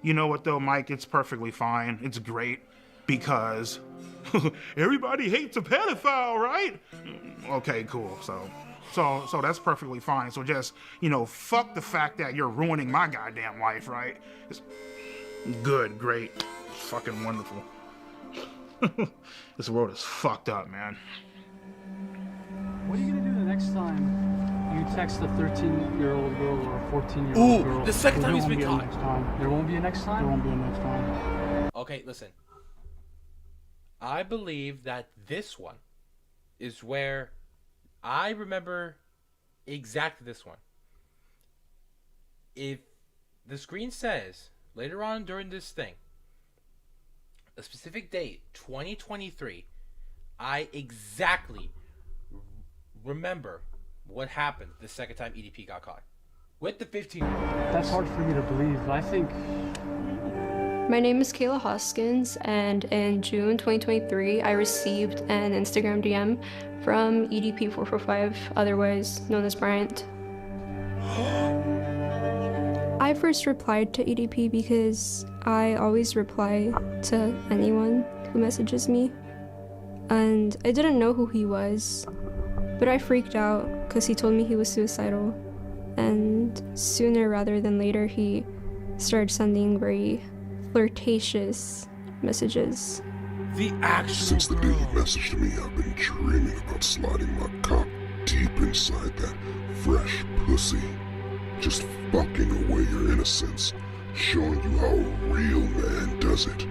you know what though, Mike? It's perfectly fine. It's great because everybody hates a pedophile, right? Okay, cool. So that's perfectly fine. So just, you know, fuck the fact that you're ruining my goddamn life, right? It's good, great, fucking wonderful. This world is fucked up, man.
What are you gonna do the next time you text a 13-year-old girl or a 14-year-old girl?
Ooh, the second time he's been caught.
There won't be a next time?
There won't be a next time.
Okay, listen. I believe that this one is where I remember exactly this one. If the screen says later on during this thing, a specific date, 2023, I exactly remember what happened the second time EDP got caught with the 15-year-old.
That's hard for me to believe, but I think...
My name is Kayla Hoskins, and in June 2023, I received an Instagram DM from EDP445, otherwise known as Bryant. I first replied to EDP because I always reply to anyone who messages me, and I didn't know who he was. But I freaked out because he told me he was suicidal. And sooner rather than later, he started sending very flirtatious messages.
Since the day you messaged me, I've been dreaming about sliding my cock deep inside that fresh pussy. Just fucking away your innocence. Showing you how a real man does it.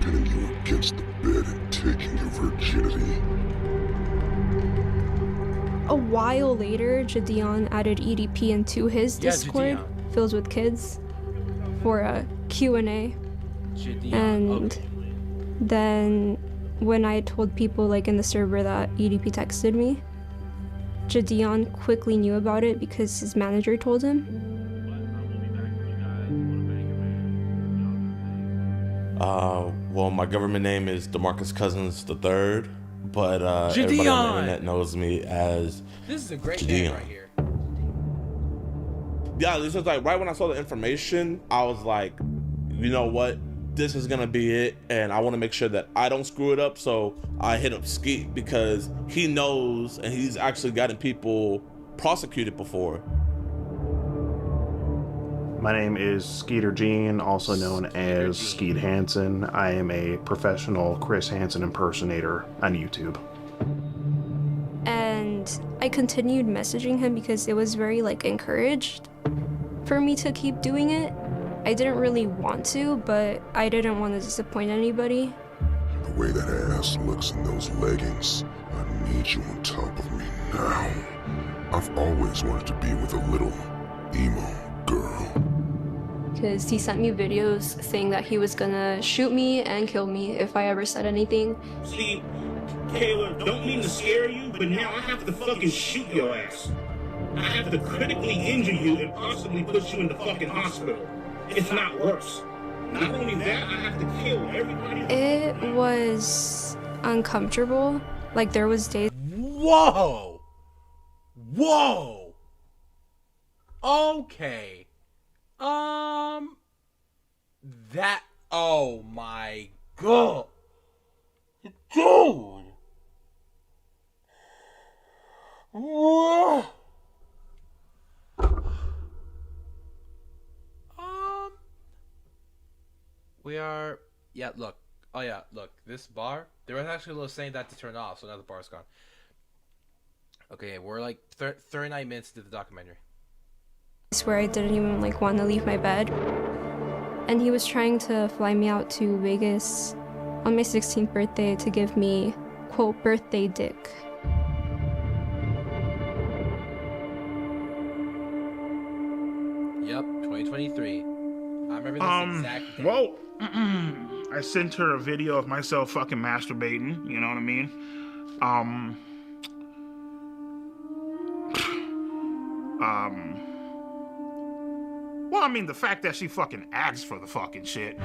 Pinning you against the bed and taking your virginity.
A while later, Gideon added EDP into his Discord, filled with kids, for a Q&A. And then when I told people like in the server that EDP texted me, Gideon quickly knew about it because his manager told him.
Well, my government name is DeMarcus Cousins III, but everybody on the internet knows me as
This is a great
Gideon.
name right here.
Yeah, this was like right when I saw the information, I was like, you know what? This is gonna be it, and I want to make sure that I don't screw it up. So I hit up Skeet because he knows, and he's actually gotten people prosecuted before.
My name is Skeeter Gene, also known as Skeet Hansen. I am a professional Chris Hansen impersonator on YouTube.
And I continued messaging him because it was very like encouraged for me to keep doing it. I didn't really want to, but I didn't want to disappoint anybody.
The way that ass looks in those leggings, I need you on top of me now. I've always wanted to be with a little emo girl.
Because he sent me videos saying that he was gonna shoot me and kill me if I ever said anything.
See, Kayla, don't mean to scare you, but now I have to fucking shoot your ass. I have to critically injure you and possibly put you in the fucking hospital. If not worse. Not only that, I have to kill everybody.
It was uncomfortable. Like there was days.
Whoa! Whoa! Okay. That. Oh my god. Dude! Whoa! We are. Yeah, look. Oh, yeah, look. This bar. There was actually a little saying that to turn off, so now the bar's gone. Okay, we're like 39 minutes into the documentary.
Where I didn't even like want to leave my bed. And he was trying to fly me out to Vegas on my 16th birthday to give me, quote, birthday dick.
Yep, 2023. I remember this exact day.
Well, I sent her a video of myself fucking masturbating, you know what I mean? Well, I mean, the fact that she fucking asked for the fucking shit.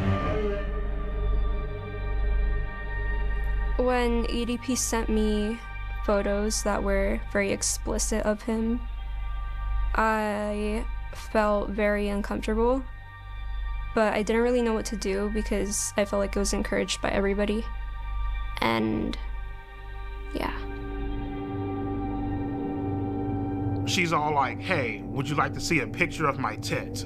When EDP sent me photos that were very explicit of him, I felt very uncomfortable, but I didn't really know what to do because I felt like it was encouraged by everybody. And yeah.
She's all like, hey, would you like to see a picture of my tits?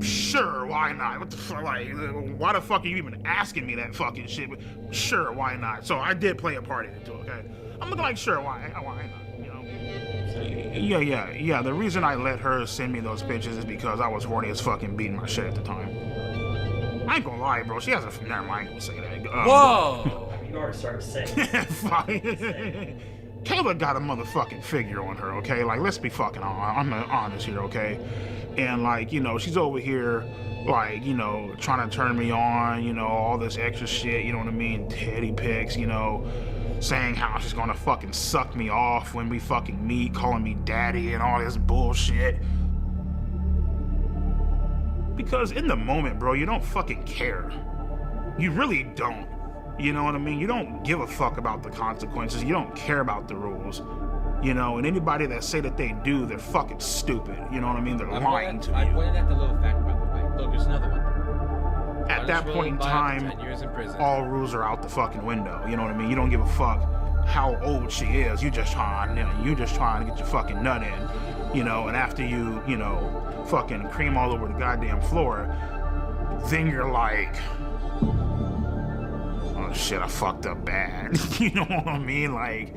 Sure, why not? What the fuck, like, why the fuck are you even asking me that fucking shit? Sure, why not? So I did play a part in it too, okay? I'm looking like, sure, why not, you know? Yeah, the reason I let her send me those pictures is because I was horny as fucking beating my shit at the time. I ain't gonna lie, bro, she has a, never mind, I ain't gonna say that.
Whoa!
You already started saying.
Kayla got a motherfucking figure on her, okay? Like, let's be fucking honest here, okay? And, like, you know, she's over here, like, you know, trying to turn me on, you know, all this extra shit, you know what I mean? Teddy pics, you know, saying how she's gonna fucking suck me off when we fucking meet, calling me daddy and all this bullshit. Because in the moment, bro, you don't fucking care. You really don't. You know what I mean? You don't give a fuck about the consequences. You don't care about the rules. You know, and anybody that say that they do, they're fucking stupid. You know what I mean? They're lying to you.
I pointed at the little fact, by the way. Look, there's another one.
at that point in time,
10 years in prison.
all rules are out the fucking window. You know what I mean? You don't give a fuck how old she is. You just trying to get your fucking nut in, you know. And after you know, fucking cream all over the goddamn floor, then you're like, oh shit, I fucked up bad. You know what I mean? Like,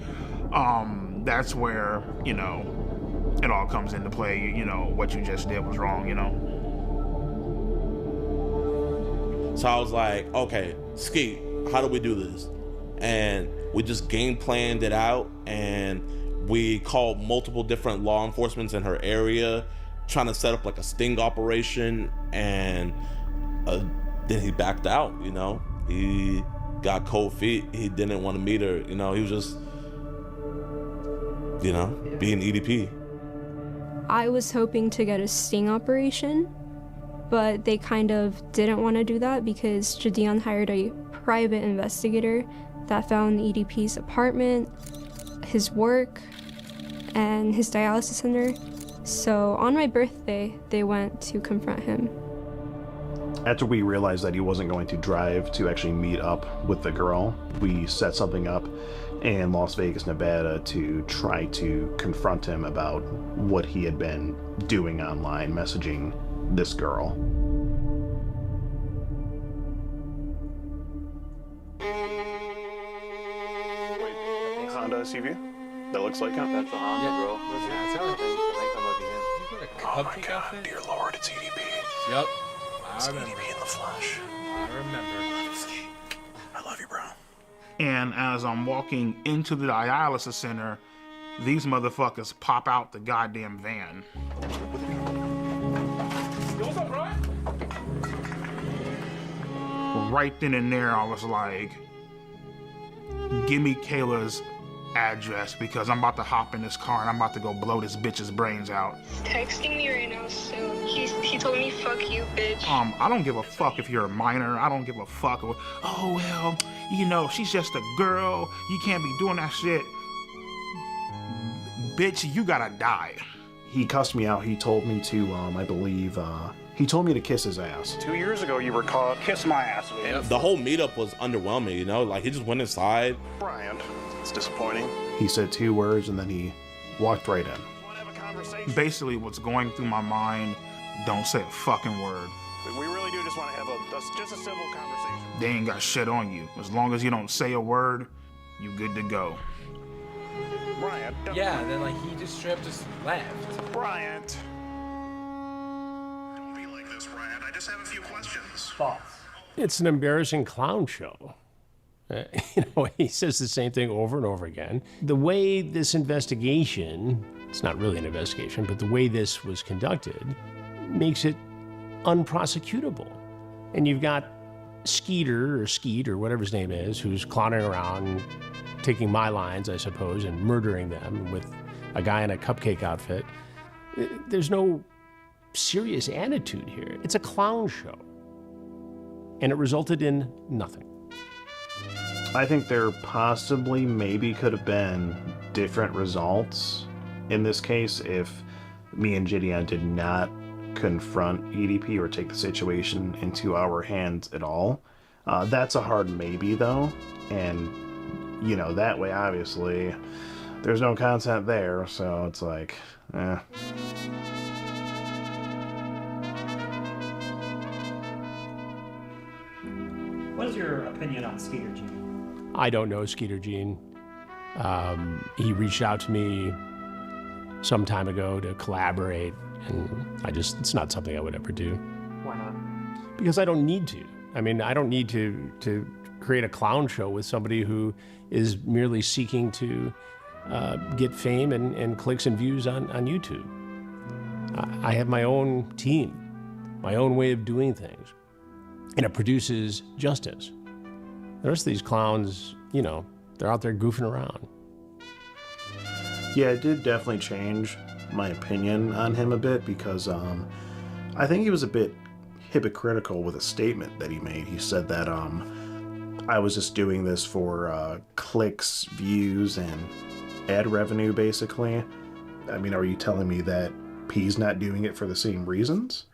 that's where, you know, it all comes into play. You know, what you just did was wrong, you know.
So I was like, okay, Skeet, how do we do this? And we just game planned it out, and we called multiple different law enforcement in her area, trying to set up like a sting operation, and then he backed out, you know. He got cold feet. He didn't want to meet her, you know. He was just, you know, being EDP.
I was hoping to get a sting operation, but they kind of didn't want to do that because Jadion hired a private investigator that found EDP's apartment, his work, and his dialysis center. So on my birthday, they went to confront him.
After we realized that he wasn't going to drive to actually meet up with the girl, we set something up in Las Vegas, Nevada to try to confront him about what he had been doing online, messaging this girl. Honda SUV? That looks like him? That's a Honda, bro.
Yeah, it sounds like that might be him. You got a cupcake outfit?
Dear Lord, it's EDP.
Yep.
It's EDP in the flesh.
I remember.
I love you, bro.
And as I'm walking into the dialysis center, these motherfuckers pop out the goddamn van.
What's up, bro?
Right then and there, I was like, give me Kayla's address because I'm about to hop in this car and I'm about to go blow this bitch's brains out.
He's texting me right now, so he told me, fuck you, bitch.
I don't give a fuck if you're a minor. I don't give a fuck. Oh, well, you know, she's just a girl. You can't be doing that shit. Bitch, you gotta die.
He cussed me out. He told me to, I believe, he told me to kiss his ass.
2 years ago, you were caught. Kiss my ass.
The whole meetup was underwhelming, you know? Like, he just went inside.
Brian, it's disappointing.
He said 2 words and then he walked right in.
Basically, what's going through my mind, don't say a fucking word.
We really do just want to have just a civil conversation.
They ain't got shit on you. As long as you don't say a word, you good to go.
Bryant.
Yeah, and then like he just straight up just left.
Bryant. Don't be like this, Bryant. I just have a few questions.
Thoughts?
It's an embarrassing clown show. You know, he says the same thing over and over again. The way this investigation, it's not really an investigation, but the way this was conducted makes it unprosecutable. And you've got Skeeter or Skeet or whatever his name is, who's clowning around, taking my lines, I suppose, and murdering them with a guy in a cupcake outfit. There's no serious attitude here. It's a clown show. And it resulted in nothing.
I think there possibly maybe could have been different results in this case if me and Gideon did not confront EDP or take the situation into our hands at all. That's a hard maybe though, and you know, that way obviously there's no content there, so it's like, eh.
What is your opinion on Skeeter G?
I don't know Skeeter Gene. He reached out to me some time ago to collaborate, and it's not something I would ever do.
Why not?
Because I don't need to. I mean, I don't need to create a clown show with somebody who is merely seeking to get fame and clicks and views on YouTube. I have my own team, my own way of doing things, and it produces justice. The rest of these clowns, you know, they're out there goofing around.
Yeah, it did definitely change my opinion on him a bit because I think he was a bit hypocritical with a statement that he made. He said that I was just doing this for clicks, views, and ad revenue, basically. I mean, are you telling me that P's not doing it for the same reasons?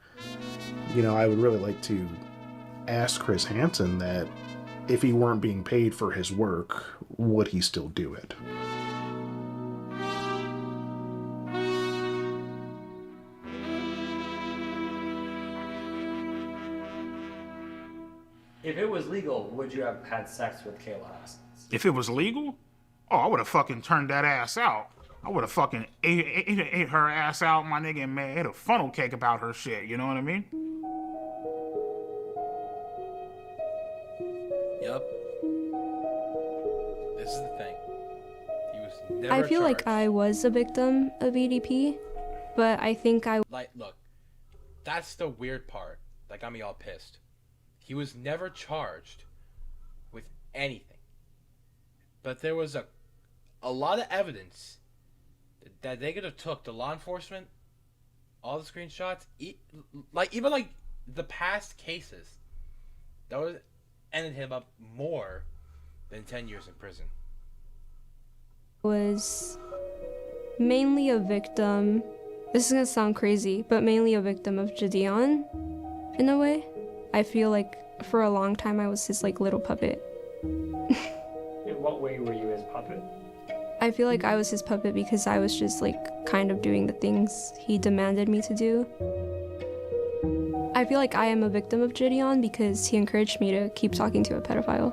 You know, I would really like to asked Chris Hansen that if he weren't being paid for his work, would he still do it?
If it was legal, would you have had sex with Kayla Haskins?
If it was legal, oh, I would have fucking turned that ass out. I would have fucking ate her ass out, my nigga, and made a funnel cake about her shit. You know what I mean?
Yep. This is the thing. He was never
I feel like
charged.
I was a victim of EDP, but I think I...
Like, look, that's the weird part that got me all pissed. He was never charged with anything. But there was a lot of evidence that they could have took to law enforcement, all the screenshots, even the past cases, that would have ended him up more than 10 years in prison.
Was mainly a victim, this is gonna sound crazy, but mainly a victim of Gideon, in a way. I feel like for a long time I was his little puppet.
In what way were you his puppet?
I feel like I was his puppet because I was just kind of doing the things he demanded me to do. I feel like I am a victim of Gideon because he encouraged me to keep talking to a pedophile.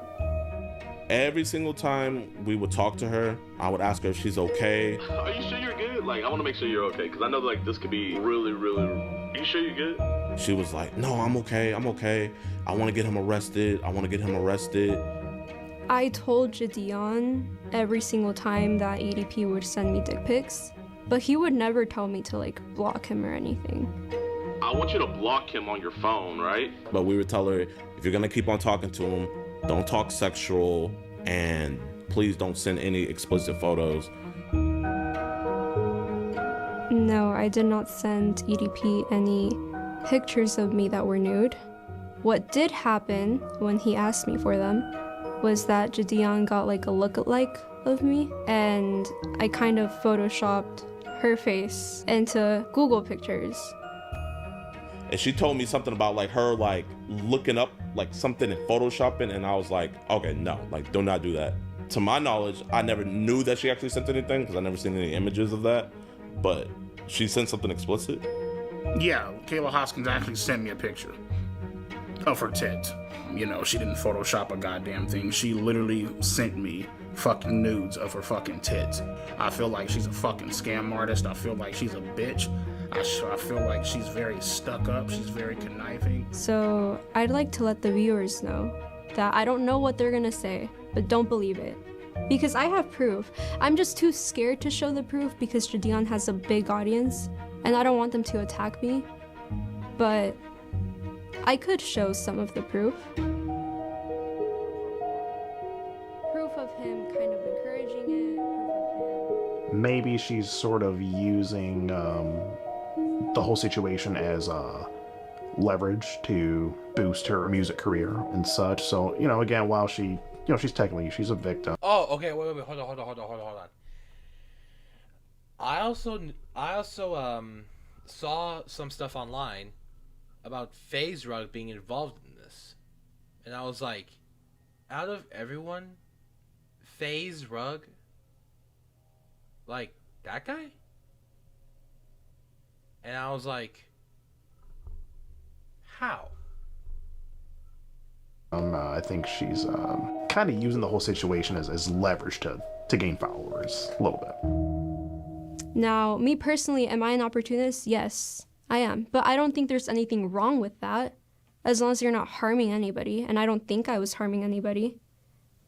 Every single time we would talk to her, I would ask her if she's okay.
Are you sure you're good? I want to make sure you're okay, because I know this could be really, really... Are you sure you're good?
She was like, no, I'm okay. I want to get him arrested.
I told Gideon every single time that EDP would send me dick pics, but he would never tell me to block him or anything.
I want you to block him on your phone, right?
But we would tell her, if you're going to keep on talking to him, don't talk sexual, and please don't send any explicit photos.
No, I did not send EDP any pictures of me that were nude. What did happen when he asked me for them was that Gideon got a lookalike of me, and I kind of photoshopped her face into Google pictures.
And she told me something about her looking up something in photoshopping, and I was like, okay, no, do not do that. To my knowledge, I never knew that she actually sent anything because I never seen any images of that, but she sent something explicit.
Yeah, Kayla Hoskins actually sent me a picture of her tits. She didn't Photoshop a goddamn thing. She literally sent me fucking nudes of her fucking tits. I feel like she's a fucking scam artist. I feel like she's a bitch. I feel like she's very stuck up. She's very conniving.
So I'd like to let the viewers know that I don't know what they're gonna say, but don't believe it. Because I have proof. I'm just too scared to show the proof because Gideon has a big audience and I don't want them to attack me. But I could show some of the proof. Proof of him kind of encouraging it, proof of him.
Maybe she's sort of using the whole situation as leverage to boost her music career and such. So, again, while she's she's a victim.
Oh, okay, wait, hold on. I also saw some stuff online about FaZe Rug being involved in this. And I was like, out of everyone, FaZe Rug? That guy? And I was like, how?
I think she's kind of using the whole situation as leverage to gain followers a little bit.
Now, me personally, am I an opportunist? Yes, I am. But I don't think there's anything wrong with that, as long as you're not harming anybody. And I don't think I was harming anybody.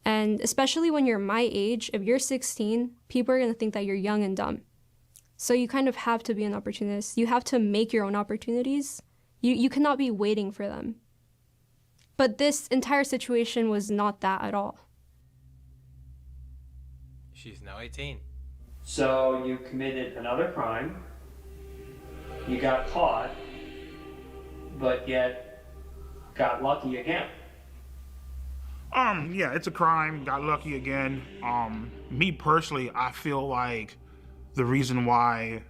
And especially when you're my age, if you're 16, people are going to think that you're young and dumb. So you kind of have to be an opportunist. You have to make your own opportunities. You cannot be waiting for them. But this entire situation was not that at all.
She's now 18.
So you committed another crime, you got caught, but yet got lucky again.
Yeah, it's a crime, got lucky again. Me personally, I feel like the reason why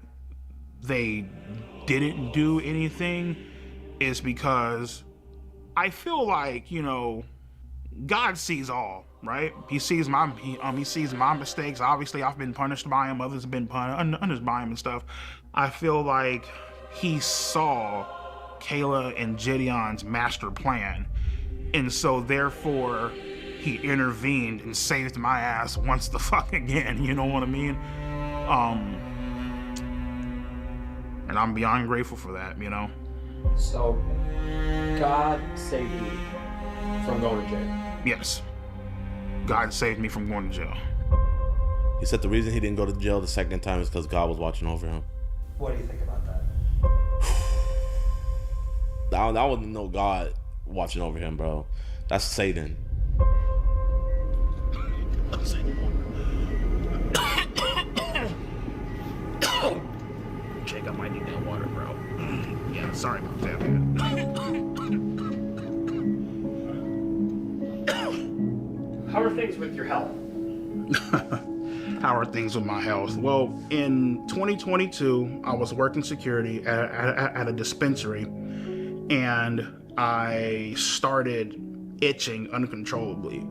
they didn't do anything is because I feel like, you know, God sees all, right? He sees my mistakes. Obviously, I've been punished by him. Others have been punished by him and stuff. I feel like he saw Kayla and Gideon's master plan, and so therefore he intervened and saved my ass once the fuck again. You know what I mean? And I'm beyond grateful for that. You know.
So, God saved you from going to jail.
Yes. God saved me from going to jail.
He said the reason he didn't go to jail the second time is because God was watching over him.
What do you think about that?
I wouldn't know God watching over him, bro. That's Satan.
Jake, I might need that water, bro. Yeah, sorry about that, man.
How are things with your health?
How are things with my health? Well, in 2022, I was working security at a dispensary, and I started itching uncontrollably.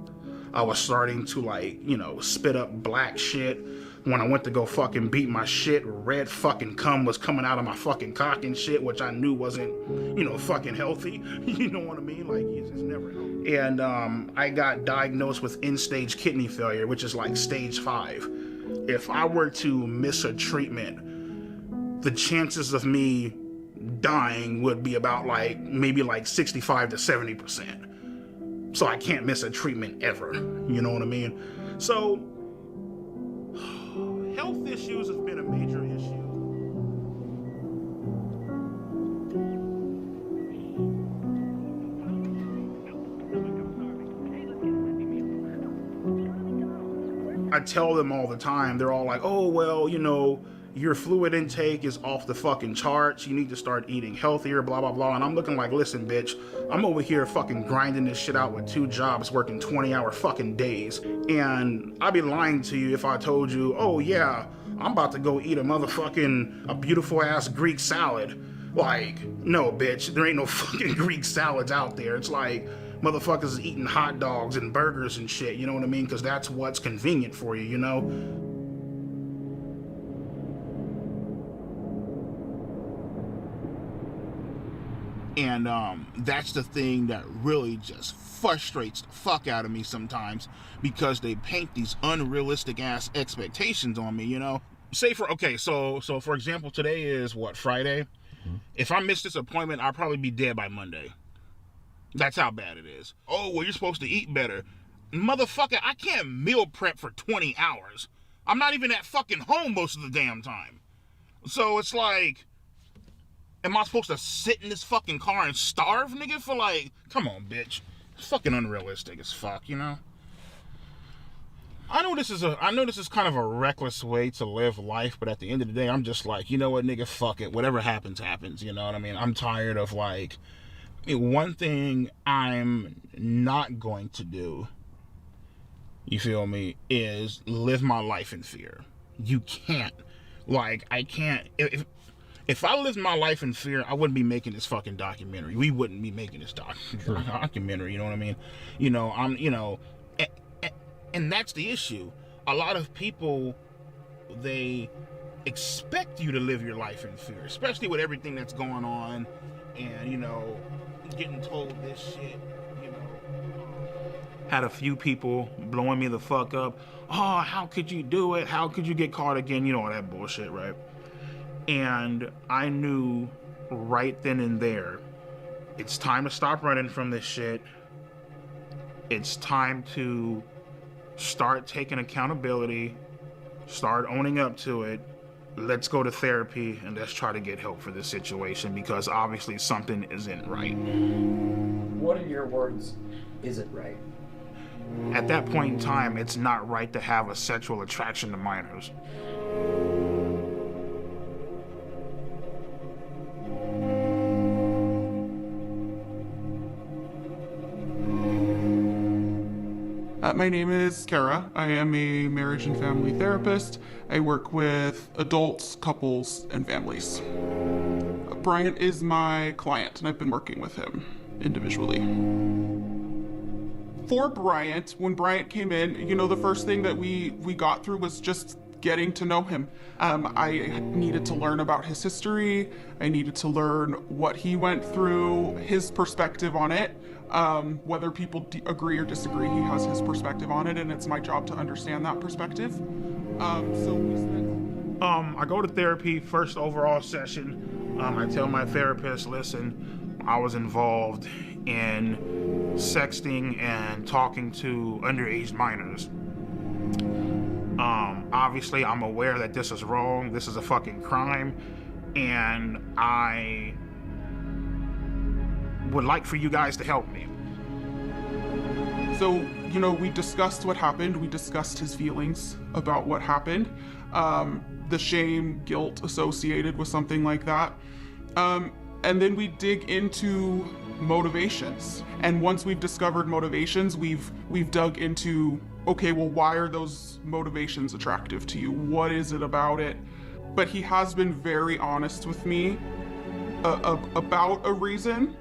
I was starting to, like, you know, spit up black shit. When I went to go fucking beat my shit, red fucking cum was coming out of my fucking cock and shit, which I knew wasn't, you know, fucking healthy. You know what I mean? Like, it's never healthy. And I got diagnosed with end-stage kidney failure, which is like stage 5. If I were to miss a treatment, the chances of me dying would be about like, maybe like 65 to 70%. So I can't miss a treatment ever. You know what I mean? So, health issues have been a major issue. I tell them all the time, they're all like, oh, well, you know, your fluid intake is off the fucking charts. You need to start eating healthier, blah, blah, blah. And I'm looking like, listen, bitch, I'm over here fucking grinding this shit out with 2 jobs, working 20-hour fucking days. And I'd be lying to you if I told you, oh, yeah, I'm about to go eat a beautiful ass Greek salad. Like, no, bitch, there ain't no fucking Greek salads out there. It's like motherfuckers eating hot dogs and burgers and shit, you know what I mean? Because that's what's convenient for you, you know? And that's the thing that really just frustrates the fuck out of me sometimes, because they paint these unrealistic ass expectations on me, you know? So for example, today is what, Friday? Mm-hmm. If I miss this appointment, I'll probably be dead by Monday. That's how bad it is. Oh, well, you're supposed to eat better. Motherfucker, I can't meal prep for 20 hours. I'm not even at fucking home most of the damn time. So it's like, am I supposed to sit in this fucking car and starve, nigga, for like, come on, bitch. It's fucking unrealistic as fuck, you know? I know this is kind of a reckless way to live life, but at the end of the day, I'm just like, you know what, nigga, fuck it. Whatever happens, happens, you know what I mean? I'm tired of, like, one thing I'm not going to do, you feel me, is live my life in fear. You can't. Like, I can't. If I lived my life in fear, I wouldn't be making this fucking documentary. We wouldn't be making this documentary, you know what I mean? You know, and that's the issue. A lot of people, they expect you to live your life in fear, especially with everything that's going on, and, you know, getting told this shit, you know. Had a few people blowing me the fuck up. Oh, how could you do it? How could you get caught again? You know, all that bullshit, right? And I knew right then and there, it's time to stop running from this shit. It's time to start taking accountability, start owning up to it. Let's go to therapy and let's try to get help for this situation, because obviously something isn't right.
What, in your words, isn't right?
At that point in time, it's not right to have a sexual attraction to minors.
My name is Kara. I am a marriage and family therapist. I work with adults, couples, and families. Bryant is my client, and I've been working with him. individually. For Bryant, when Bryant came in, you know, the first thing that we got through was just getting to know him. I needed to learn about his history. I needed to learn what he went through, his perspective on it. Whether people agree or disagree, he has his perspective on it, and it's my job to understand that perspective. So we spent...
I go to therapy, first overall session. I tell my therapist, listen, I was involved in sexting and talking to underage minors. Obviously, I'm aware that this is wrong. This is a fucking crime. And I would like for you guys to help me.
So, you know, we discussed what happened. We discussed his feelings about what happened. The shame, guilt associated with something like that. And then we dig into motivations. And once we've discovered motivations, we've dug into, okay, well, why are those motivations attractive to you? What is it about it? But he has been very honest with me about a reason,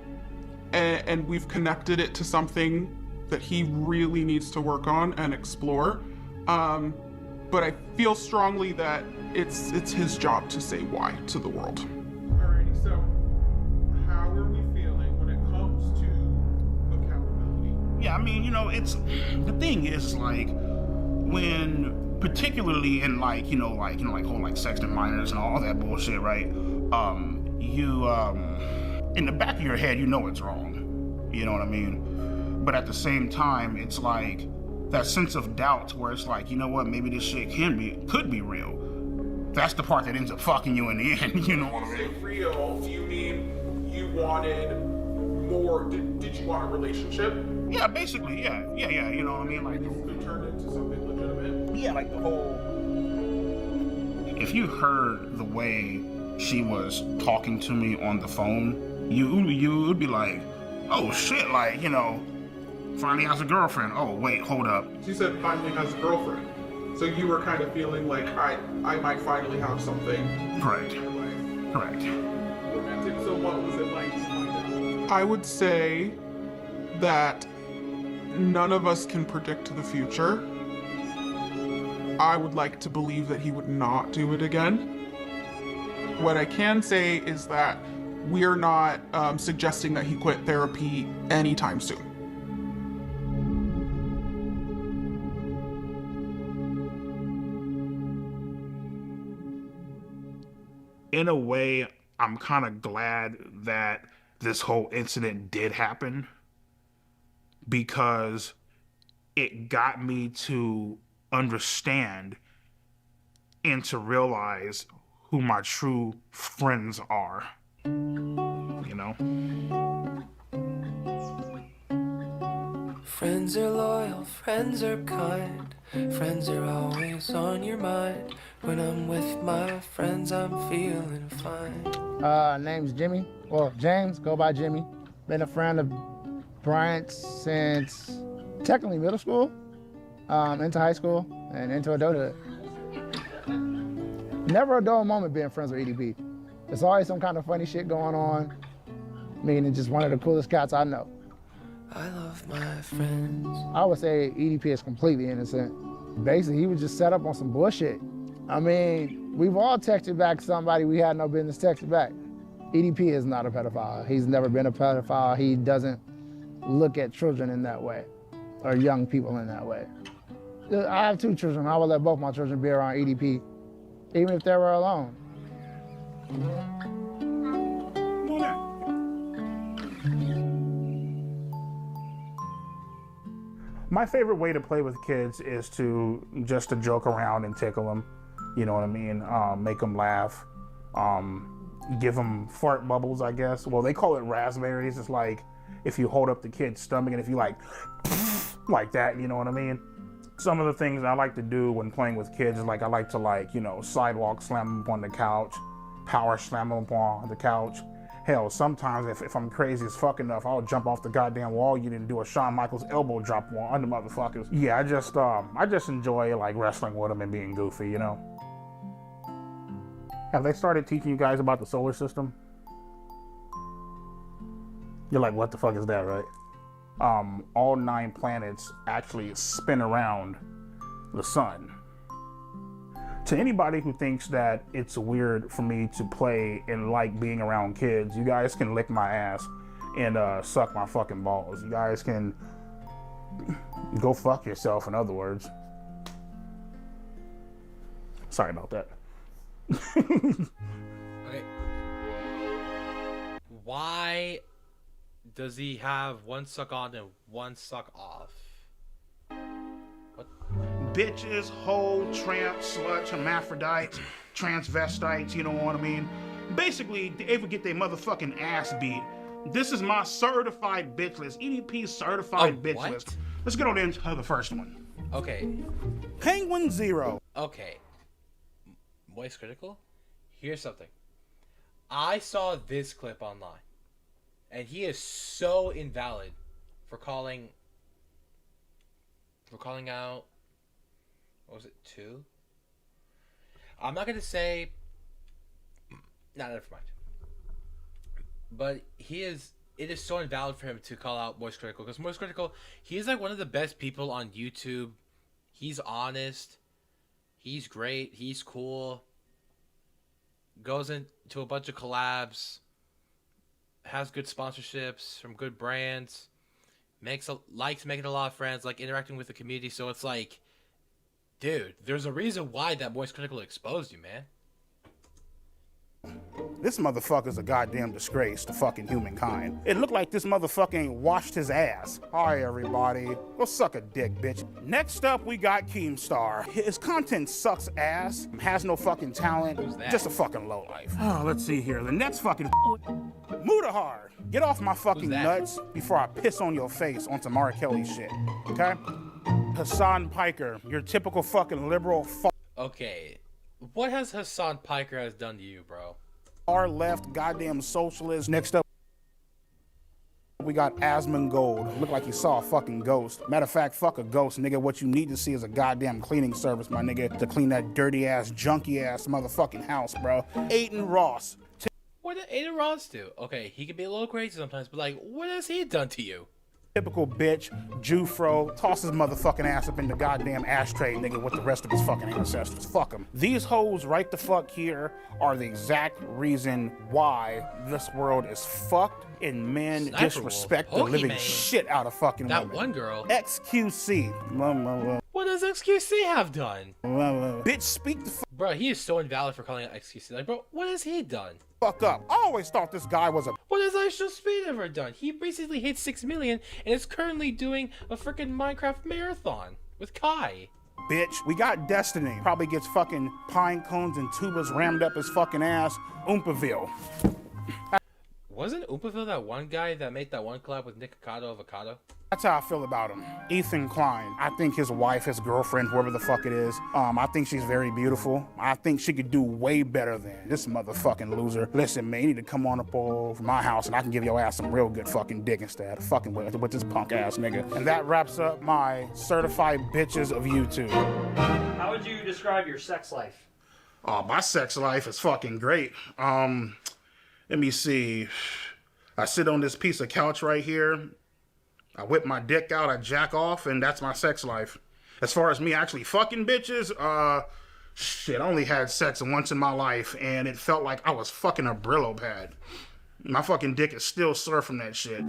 and we've connected it to something that he really needs to work on and explore. But I feel strongly that it's his job to say why to the world. Alrighty, so how are we feeling when it comes to accountability?
Yeah, I mean, you know, it's, the thing is, like, when, particularly in, like, whole, like, sexting minors and all that bullshit, right? You, in the back of your head, you know it's wrong. You know what I mean? But at the same time, it's like that sense of doubt where it's like, you know what, maybe this shit could be real. That's the part that ends up fucking you in the end, you know what I mean?
When you say real, do you mean you wanted more, did you want a relationship?
Yeah, basically, yeah, you know what I mean? Like,
it turned into something legitimate?
Yeah, like the whole... If you heard the way she was talking to me on the phone, you would be like, oh shit, like, you know, finally has a girlfriend. Oh, wait, hold up.
She said finally has a girlfriend. So you were kind of feeling like, I might finally have something.
Correct.
Correct. Romantic. So what was it like to find out? I would say that none of us can predict the future. I would like to believe that he would not do it again. What I can say is that we're not suggesting that he quit therapy anytime soon.
In a way, I'm kind of glad that this whole incident did happen, because it got me to understand and to realize who my true friends are, you know?
Friends are loyal, friends are kind, friends are always on your mind. When I'm with my friends, I'm feeling fine.
Name's Jimmy, or James, go by Jimmy. Been a friend of Bryant since technically middle school, into high school, and into adulthood. Never a dull moment being friends with EDP. There's always some kind of funny shit going on. I mean, it's just one of the coolest cats I know.
I love my friends.
I would say EDP is completely innocent. Basically, he was just set up on some bullshit. I mean, we've all texted back somebody we had no business texting back. EDP is not a pedophile. He's never been a pedophile. He doesn't look at children in that way, or young people in that way. I have 2 children. I would let both my children be around EDP, even if they were alone.
My favorite way to play with kids is to joke around and tickle them. You know what I mean? Make them laugh. Give them fart bubbles, I guess. Well, they call it raspberries. It's like if you hold up the kid's stomach and if you like that, you know what I mean? Some of the things I like to do when playing with kids is like, I like to sidewalk slam them up on the couch, power slam them up on the couch. Hell, sometimes if I'm crazy as fuck enough, I'll jump off the goddamn wall you didn't do a Shawn Michaels elbow drop on the motherfuckers. Yeah, I just enjoy like wrestling with them and being goofy, you know? Have they started teaching you guys about the solar system?
You're like, what the fuck is that, right? All 9 planets actually spin around the sun. To anybody who thinks that it's weird for me to play and like being around kids, you guys can lick my ass and suck my fucking balls. You guys can go fuck yourself, in other words. Sorry about that.
Okay. Why does he have one suck on and one suck off? What?
Bitches, hoe, tramps, sluts, hermaphrodites, transvestites, you know what I mean? Basically, they ever get their motherfucking ass beat. This is my certified bitch list. EDP certified bitch
what?
list. Let's get on into the first one.
Okay.
Penguin Zero.
Okay. Moist Critical? Here's something. I saw this clip online. And he is so invalid for calling out, what was it, 2? I'm not going to say, nah, never mind. But it is so invalid for him to call out Moist Critical, because Moist Critical, he's like one of the best people on YouTube. He's honest. He's great. He's cool. Goes into a bunch of collabs. Has good sponsorships from good brands. Likes making a lot of friends. Like interacting with the community. So it's like, dude, there's a reason why that Moist Critical exposed you, man.
This motherfucker's a goddamn disgrace to fucking humankind. It looked like this motherfucker washed his ass. Hi, everybody. Go suck a dick, bitch. Next up, we got Keemstar. His content sucks ass, has no fucking talent, just a fucking lowlife. Oh, let's see here. The next fucking Mudahar. Get off my fucking nuts before I piss on your face on some R. Kelly shit, okay? Hassan Piker, your typical fucking liberal
Okay. What has Hassan Piker has done to you, bro?
Far left goddamn socialist. Next up, we got Asmongold. Look like he saw a fucking ghost. Matter of fact, fuck a ghost, nigga. What you need to see is a goddamn cleaning service, my nigga, to clean that dirty ass, junky ass motherfucking house, bro. Aiden Ross.
What did Aiden Ross do? Okay, he can be a little crazy sometimes, but like, what has he done to you?
Typical bitch, Jufro, toss his motherfucking ass up in the goddamn ashtray, nigga, with the rest of his fucking ancestors. Fuck him. These hoes right the fuck here are the exact reason why this world is fucked and men
Sniper
disrespect
Wolf,
the living
Pokemon.
shit out of fucking
That
women.
one girl.
XQC.
What does XQC have done?
Bitch, speak the
Bro, he is so invalid for calling out XQC. Like, bro, what has he done?
fuck up. I always thought this guy was a
What has I Shall Speed ever done? He recently hit 6 million and is currently doing a freaking Minecraft marathon with Kai.
bitch. We got Destiny. Probably gets fucking pine cones and tubas rammed up his fucking ass. Oompaville.
Wasn't Oopaville that one guy that made that one collab with Nick Avocado?
That's how I feel about him. Ethan Klein. I think his wife, his girlfriend, whoever the fuck it is, I think she's very beautiful. I think she could do way better than this motherfucking loser. Listen, man, you need to come on up over my house and I can give your ass some real good fucking dick instead of fucking with this punk ass nigga. And that wraps up my certified bitches of YouTube.
How would you describe your sex life?
Oh, my sex life is fucking great. Let me see. I sit on this piece of couch right here. I whip my dick out, I jack off, and that's my sex life. As far as me actually fucking bitches, shit, I only had sex once in my life, and it felt like I was fucking a Brillo pad. My fucking dick is still sore from that shit.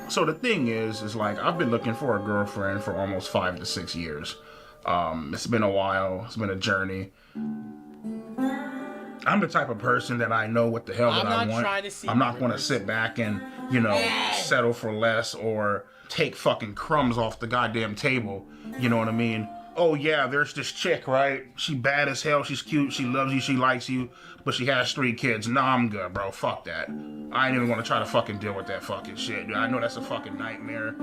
So the thing is like, I've been looking for a girlfriend for almost 5 to 6 years. It's been a while. It's been a journey. I'm the type of person that I know what the hell that I want. I'm not going to sit back and, you know, settle for less or take fucking crumbs off the goddamn table. You know what I mean? Oh yeah, there's this chick, right? She bad as hell. She's cute. She loves you. She likes you. But she has 3 kids. Nah, I'm good, bro. Fuck that. I ain't even gonna try to fucking deal with that fucking shit, dude. I know that's a fucking nightmare.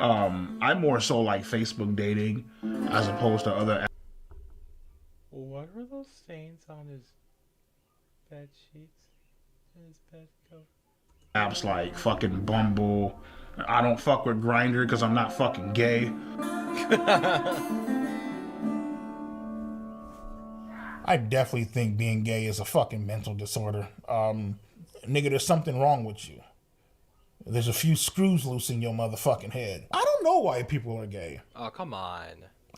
I'm more so like Facebook dating as opposed to other.
What were those stains on his bed sheets? His bed cover?
apps like fucking Bumble. I don't fuck with Grindr because I'm not fucking gay. I definitely think being gay is a fucking mental disorder. Nigga, there's something wrong with you. There's a few screws loose in your motherfucking head. I don't know why people are gay.
Oh, come on.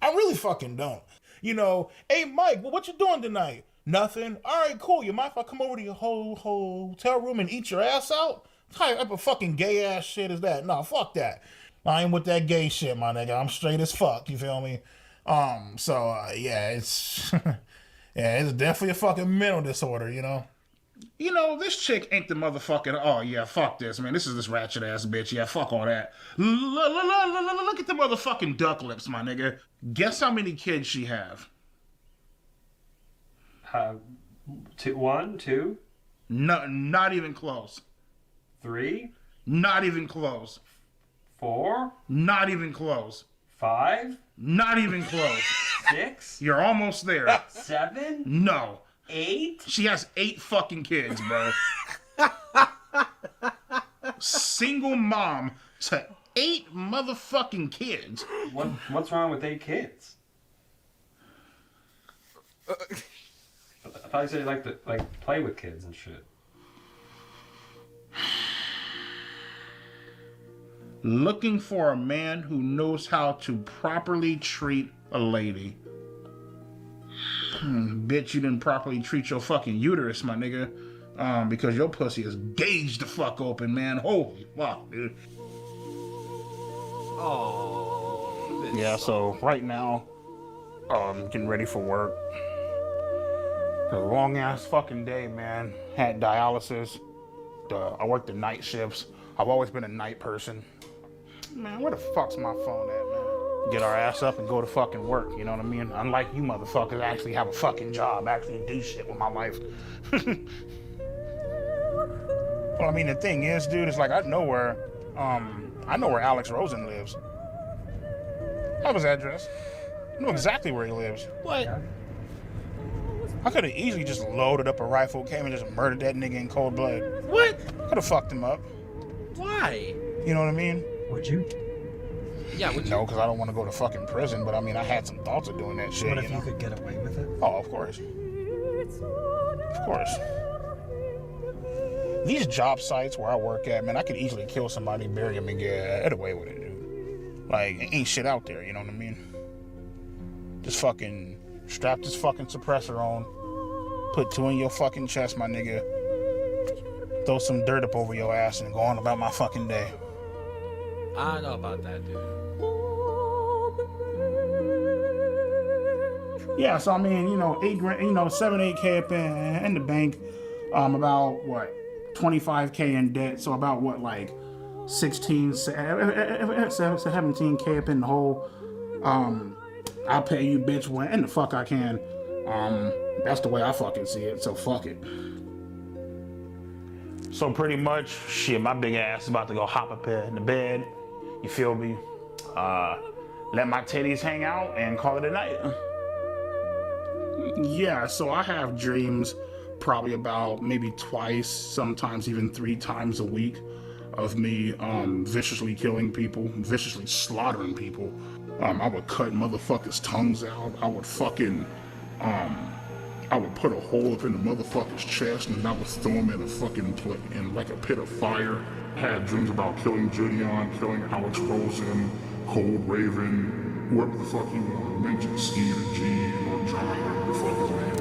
I really fucking don't. You know, hey, Mike, well, what you doing tonight? Nothing. All right, cool. You mind if I come over to your hotel room and eat your ass out? What type of fucking gay ass shit is that? No, fuck that. I ain't with that gay shit, my nigga. I'm straight as fuck. You feel me? Yeah, it's yeah, it's definitely a fucking mental disorder, you know. You know, this chick ain't the motherfucking, oh yeah, fuck this, man. This is this ratchet ass bitch. Yeah, fuck all that. Look at the motherfucking duck lips, my nigga. Guess how many kids she have?
1, 2?
No, not even close.
3?
Not even close.
4?
Not even close.
5?
Not even close.
6?
You're almost there.
7?
No.
8?
She has 8 fucking kids, bro. Single mom to 8 motherfucking kids.
What's wrong with 8 kids? I thought you said you like to play with kids and shit.
Looking for a man who knows how to properly treat a lady. Bitch, you didn't properly treat your fucking uterus, my nigga. Because your pussy is gauged the fuck open, man. Holy fuck, dude.
Oh.
Yeah, so right now, getting ready for work. A long ass fucking day, man. Had dialysis. I worked the night shifts. I've always been a night person. Man, where the fuck's my phone at, man? Get our ass up and go to fucking work, you know what I mean? Unlike you motherfuckers, I actually have a fucking job, actually do shit with my life. Well, I mean, the thing is, dude, it's like I know where Alex Rosen lives. I have his address. I know exactly where he lives.
What?
I could have easily just loaded up a rifle, came and just murdered that nigga in cold blood.
What?
Could have fucked him up.
Why?
You know what I mean?
Would you?
Yeah, would you? No, because I don't want to go to fucking prison, but I mean, I had some thoughts of doing that shit.
What if you could get away with it?
Oh, of course. Of course. These job sites where I work at, man, I could easily kill somebody, bury him, and get away with it, dude. Like, ain't shit out there, you know what I mean? Just fucking strap this fucking suppressor on, put 2 in your fucking chest, my nigga, throw some dirt up over your ass, and go on about my fucking day.
I don't know about that, dude.
Yeah, so I mean, you know, 8 grand, you know, 7-8K up in the bank, about what, 25K in debt, so about what, like 17K up in the hole. I'll pay you, bitch, when the fuck I can. That's the way I fucking see it, so fuck it. So pretty much, shit, my big ass is about to go hop up in the bed, you feel me? Let my titties hang out and call it a night. Yeah, so I have dreams probably about maybe twice, sometimes even 3 times a week of me viciously killing people, viciously slaughtering people. I would cut motherfuckers' tongues out. I would fucking, I would put a hole up in the motherfucker's chest and I would throw him in a fucking in like a pit of fire. I had dreams about killing Gideon, killing Alex Rosen, Cold Raven, whoever the fuck you want to mention, Steve or G or John, whatever the fuck his name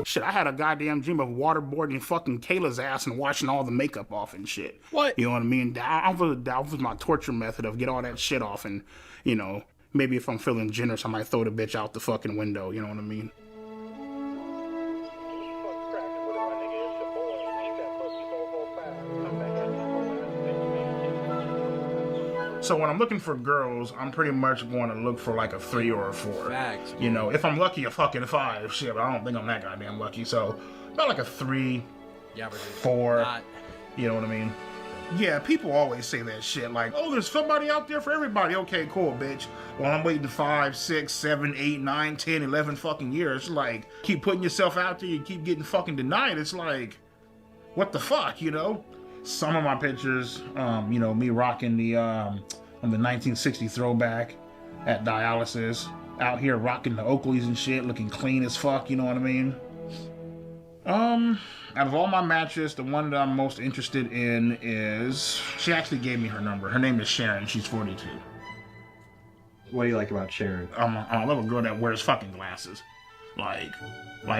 is. Shit, I had a goddamn dream of waterboarding fucking Kayla's ass and washing all the makeup off and shit.
What?
You know what I mean? That was my torture method of get all that shit off and, you know, maybe if I'm feeling generous, I might throw the bitch out the fucking window, you know what I mean? So when I'm looking for girls, I'm pretty much going to look for like a 3 or a 4.
Facts.
You know, if I'm lucky, a fucking 5. Shit, but I don't think I'm that goddamn lucky. So about like a 3,
yeah, but
4.
Not.
You know what I mean? Yeah, people always say that shit like, oh, there's somebody out there for everybody. Okay, cool, bitch. Well, I'm waiting 5, 6, 7, 8, 9, 10, 11 fucking years. Like, keep putting yourself out there, you keep getting fucking denied. It's like, what the fuck, you know?
some of my pictures, you know, me rocking the 1960 throwback at dialysis, out here rocking the Oakleys and shit, looking clean as fuck, you know what I mean? Out of all my matches, the one that I'm most interested in is, she actually gave me her number. Her name is Sharon, she's 42.
What do you like about Sharon?
I love a girl that wears fucking glasses. Like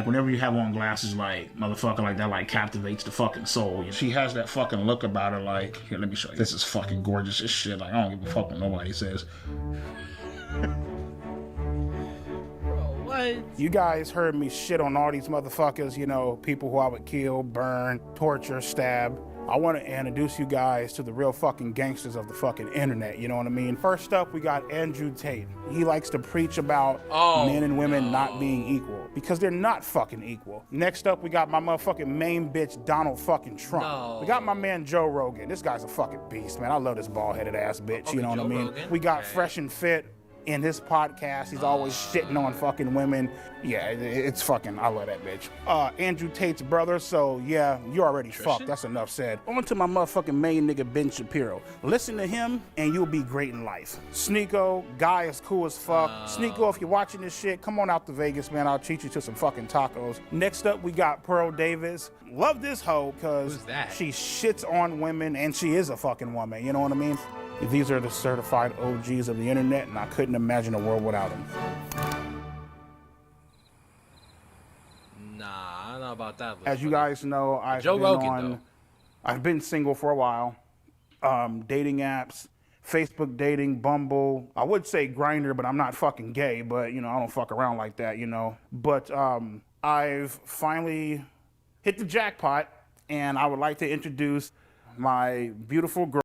whenever you have on glasses, like, motherfucker, like that, like, captivates the fucking soul. She has that fucking look about her, like, here, let me show you. This is fucking gorgeous as shit. Like, I don't give a fuck what nobody says.
What?
You guys heard me shit on all these motherfuckers, you know, people who I would kill, burn, torture, stab. I want to introduce you guys to the real fucking gangsters of the fucking internet, you know what I mean? First up, we got Andrew Tate. He likes to preach about men and women not being equal, because they're not fucking equal. Next up, we got my motherfucking main bitch, Donald fucking Trump.
No.
We got my man, Joe Rogan. This guy's a fucking beast, man. I love this bald-headed ass bitch, you know what I mean?
Rogan?
We got Fresh and Fit. In his podcast, he's always shitting on fucking women. Yeah, it's fucking, I love that bitch. Andrew Tate's brother, so yeah, you already fucked, that's enough said. On to my motherfucking main nigga, Ben Shapiro. Listen to him, and you'll be great in life. Sneeko, guy is cool as fuck. Sneeko, if you're watching this shit, come on out to Vegas, man. I'll treat you to some fucking tacos. Next up, we got Pearl Davis. Love this hoe, because she shits on women, and she is a fucking woman, you know what I mean? These are the certified OGs of the internet, and I couldn't imagine a world without them.
Nah, I don't know about that.
As you guys know, I've been single for a while. Dating apps, Facebook dating, Bumble. I would say Grindr, but I'm not fucking gay, but, you know, I don't fuck around like that, you know. But I've finally hit the jackpot, and I would like to introduce my beautiful girl.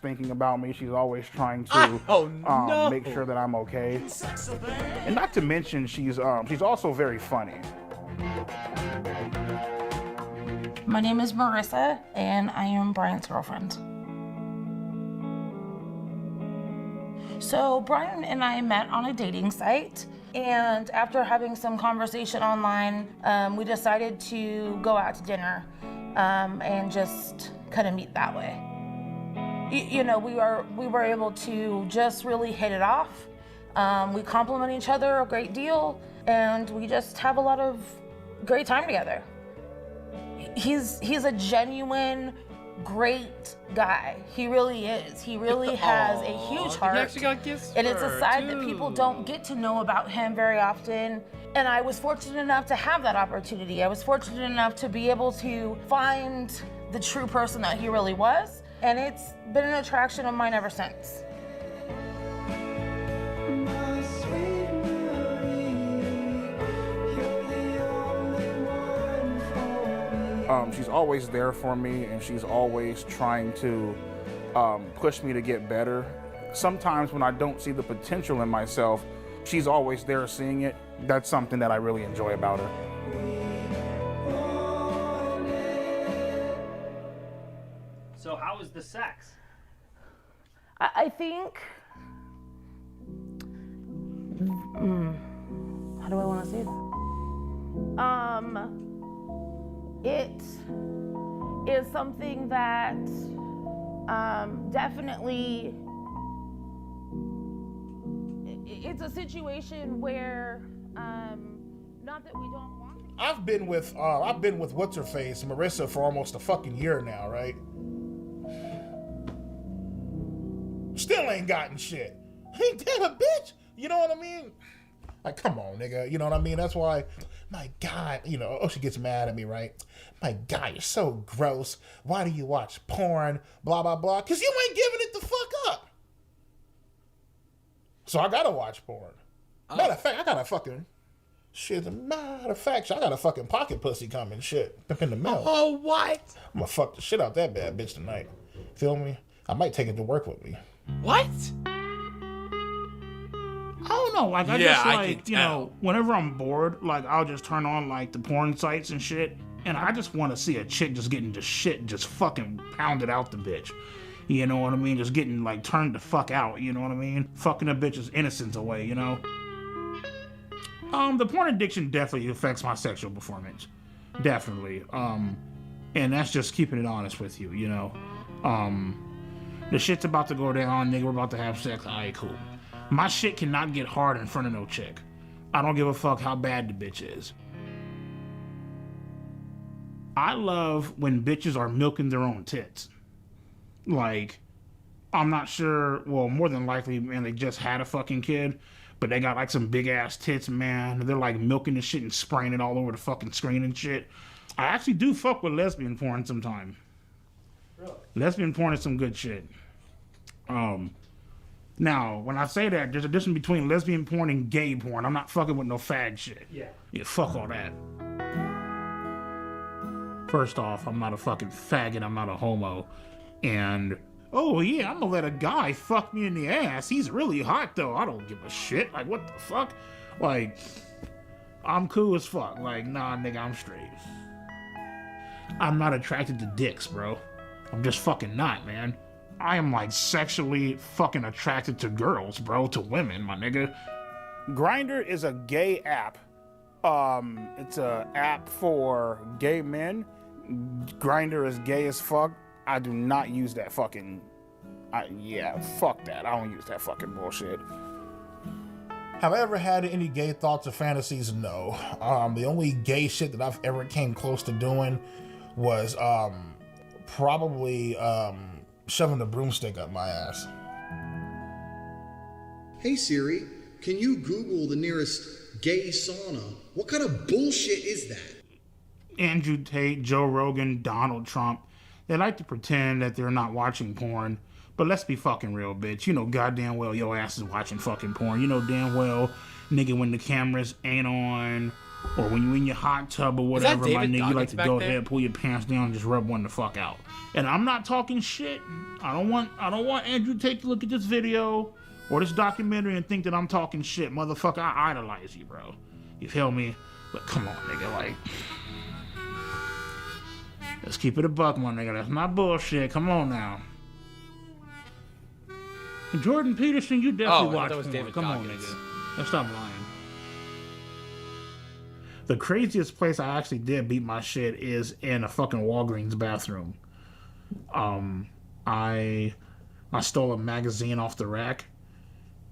Thinking about me. She's always trying to make sure that I'm okay. And not to mention, she's also very funny.
My name is Marissa, and I am Brian's girlfriend. So Brian and I met on a dating site, and after having some conversation online, we decided to go out to dinner and just kind of meet that way. You know, we were able to just really hit it off. We compliment each other a great deal, and we just have a lot of great time together. He's a genuine, great guy. He really is. He really has a huge heart.
He actually got gifts
and it's
for
a
her,
side that
too.
people don't get to know about him very often. And I was fortunate enough to have that opportunity. I was fortunate enough to be able to find the true person that he really was. And it's been an attraction of mine ever since.
She's always there for me, and she's always trying to push me to get better. Sometimes when I don't see the potential in myself, she's always there seeing it. That's something that I really enjoy about her.
So how was the sex?
I think, how do I want to say that? It is something that definitely, it's a situation where, not that we don't want to.
I've been with what's her face, Marissa, for almost a fucking year now, right? Still ain't gotten shit. Ain't that a bitch? You know what I mean? Like, come on, nigga. You know what I mean? That's why, my God, you know, she gets mad at me, right? My God, you're so gross. Why do you watch porn? Blah, blah, blah. Because you ain't giving it the fuck up. So I gotta watch porn. Matter of fact, I got a fucking pocket pussy coming, shit, in the mail.
Oh, what?
I'm gonna fuck the shit out that bad bitch tonight. Feel me? I might take it to work with me.
What?
Oh
No, like I
Yeah,
just
I
like,
can
you know,
tell.
whenever I'm bored, like I'll just turn on like the porn sites and shit, and I just want to see a chick just getting just shit, just fucking pounded out the bitch. You know what I mean? Just getting like turned the fuck out. You know what I mean? Fucking a bitch's innocence away. You know. The porn addiction definitely affects my sexual performance. Definitely. And that's just keeping it honest with you. You know. The shit's about to go down, nigga. We're about to have sex. Alright, cool. My shit cannot get hard in front of no chick. I don't give a fuck how bad the bitch is. I love when bitches are milking their own tits. Like, I'm not sure, well, more than likely, man, they just had a fucking kid, but they got like some big ass tits, man. They're like milking the shit and spraying it all over the fucking screen and shit. I actually do fuck with lesbian porn sometime. Really? Lesbian porn is some good shit. Now, when I say that, there's a difference between lesbian porn and gay porn. I'm not fucking with no fag shit.
Yeah.
Yeah, fuck all that. First off, I'm not a fucking faggot. I'm not a homo. And, oh yeah, I'm gonna let a guy fuck me in the ass. He's really hot though. I don't give a shit. Like, what the fuck? Like, I'm cool as fuck. Like, nah, nigga, I'm straight. I'm not attracted to dicks, bro. I'm just fucking not, man. I am like sexually fucking attracted to girls, bro, to women, my nigga. Grindr is a gay app. It's a app for gay men. Grindr is gay as fuck. I do not use that fucking. Yeah, fuck that. I don't use that fucking bullshit.
Have I ever had any gay thoughts or fantasies? No. The only gay shit that I've ever came close to doing was probably shoving a broomstick up my ass.
Hey Siri, can you Google the nearest gay sauna? What kind of bullshit is that?
Andrew Tate, Joe Rogan, Donald Trump, they like to pretend that they're not watching porn, but let's be fucking real, bitch. You know goddamn well your ass is watching fucking porn. You know damn well, nigga, when the cameras ain't on, or when you in your hot tub or whatever, my nigga, you like to go ahead, pull your pants down, and just rub one the fuck out. And I'm not talking shit. I don't want Andrew Tate to look at this video or this documentary and think that I'm talking shit. Motherfucker, I idolize you, bro. You feel me? But come on, nigga, like, let's keep it a buck, my nigga. That's not bullshit. Come on now. Jordan Peterson, you definitely watch porn.
David
Come on, nigga. Let's stop lying. The craziest place I actually did beat my shit is in a fucking Walgreens bathroom. I stole a magazine off the rack,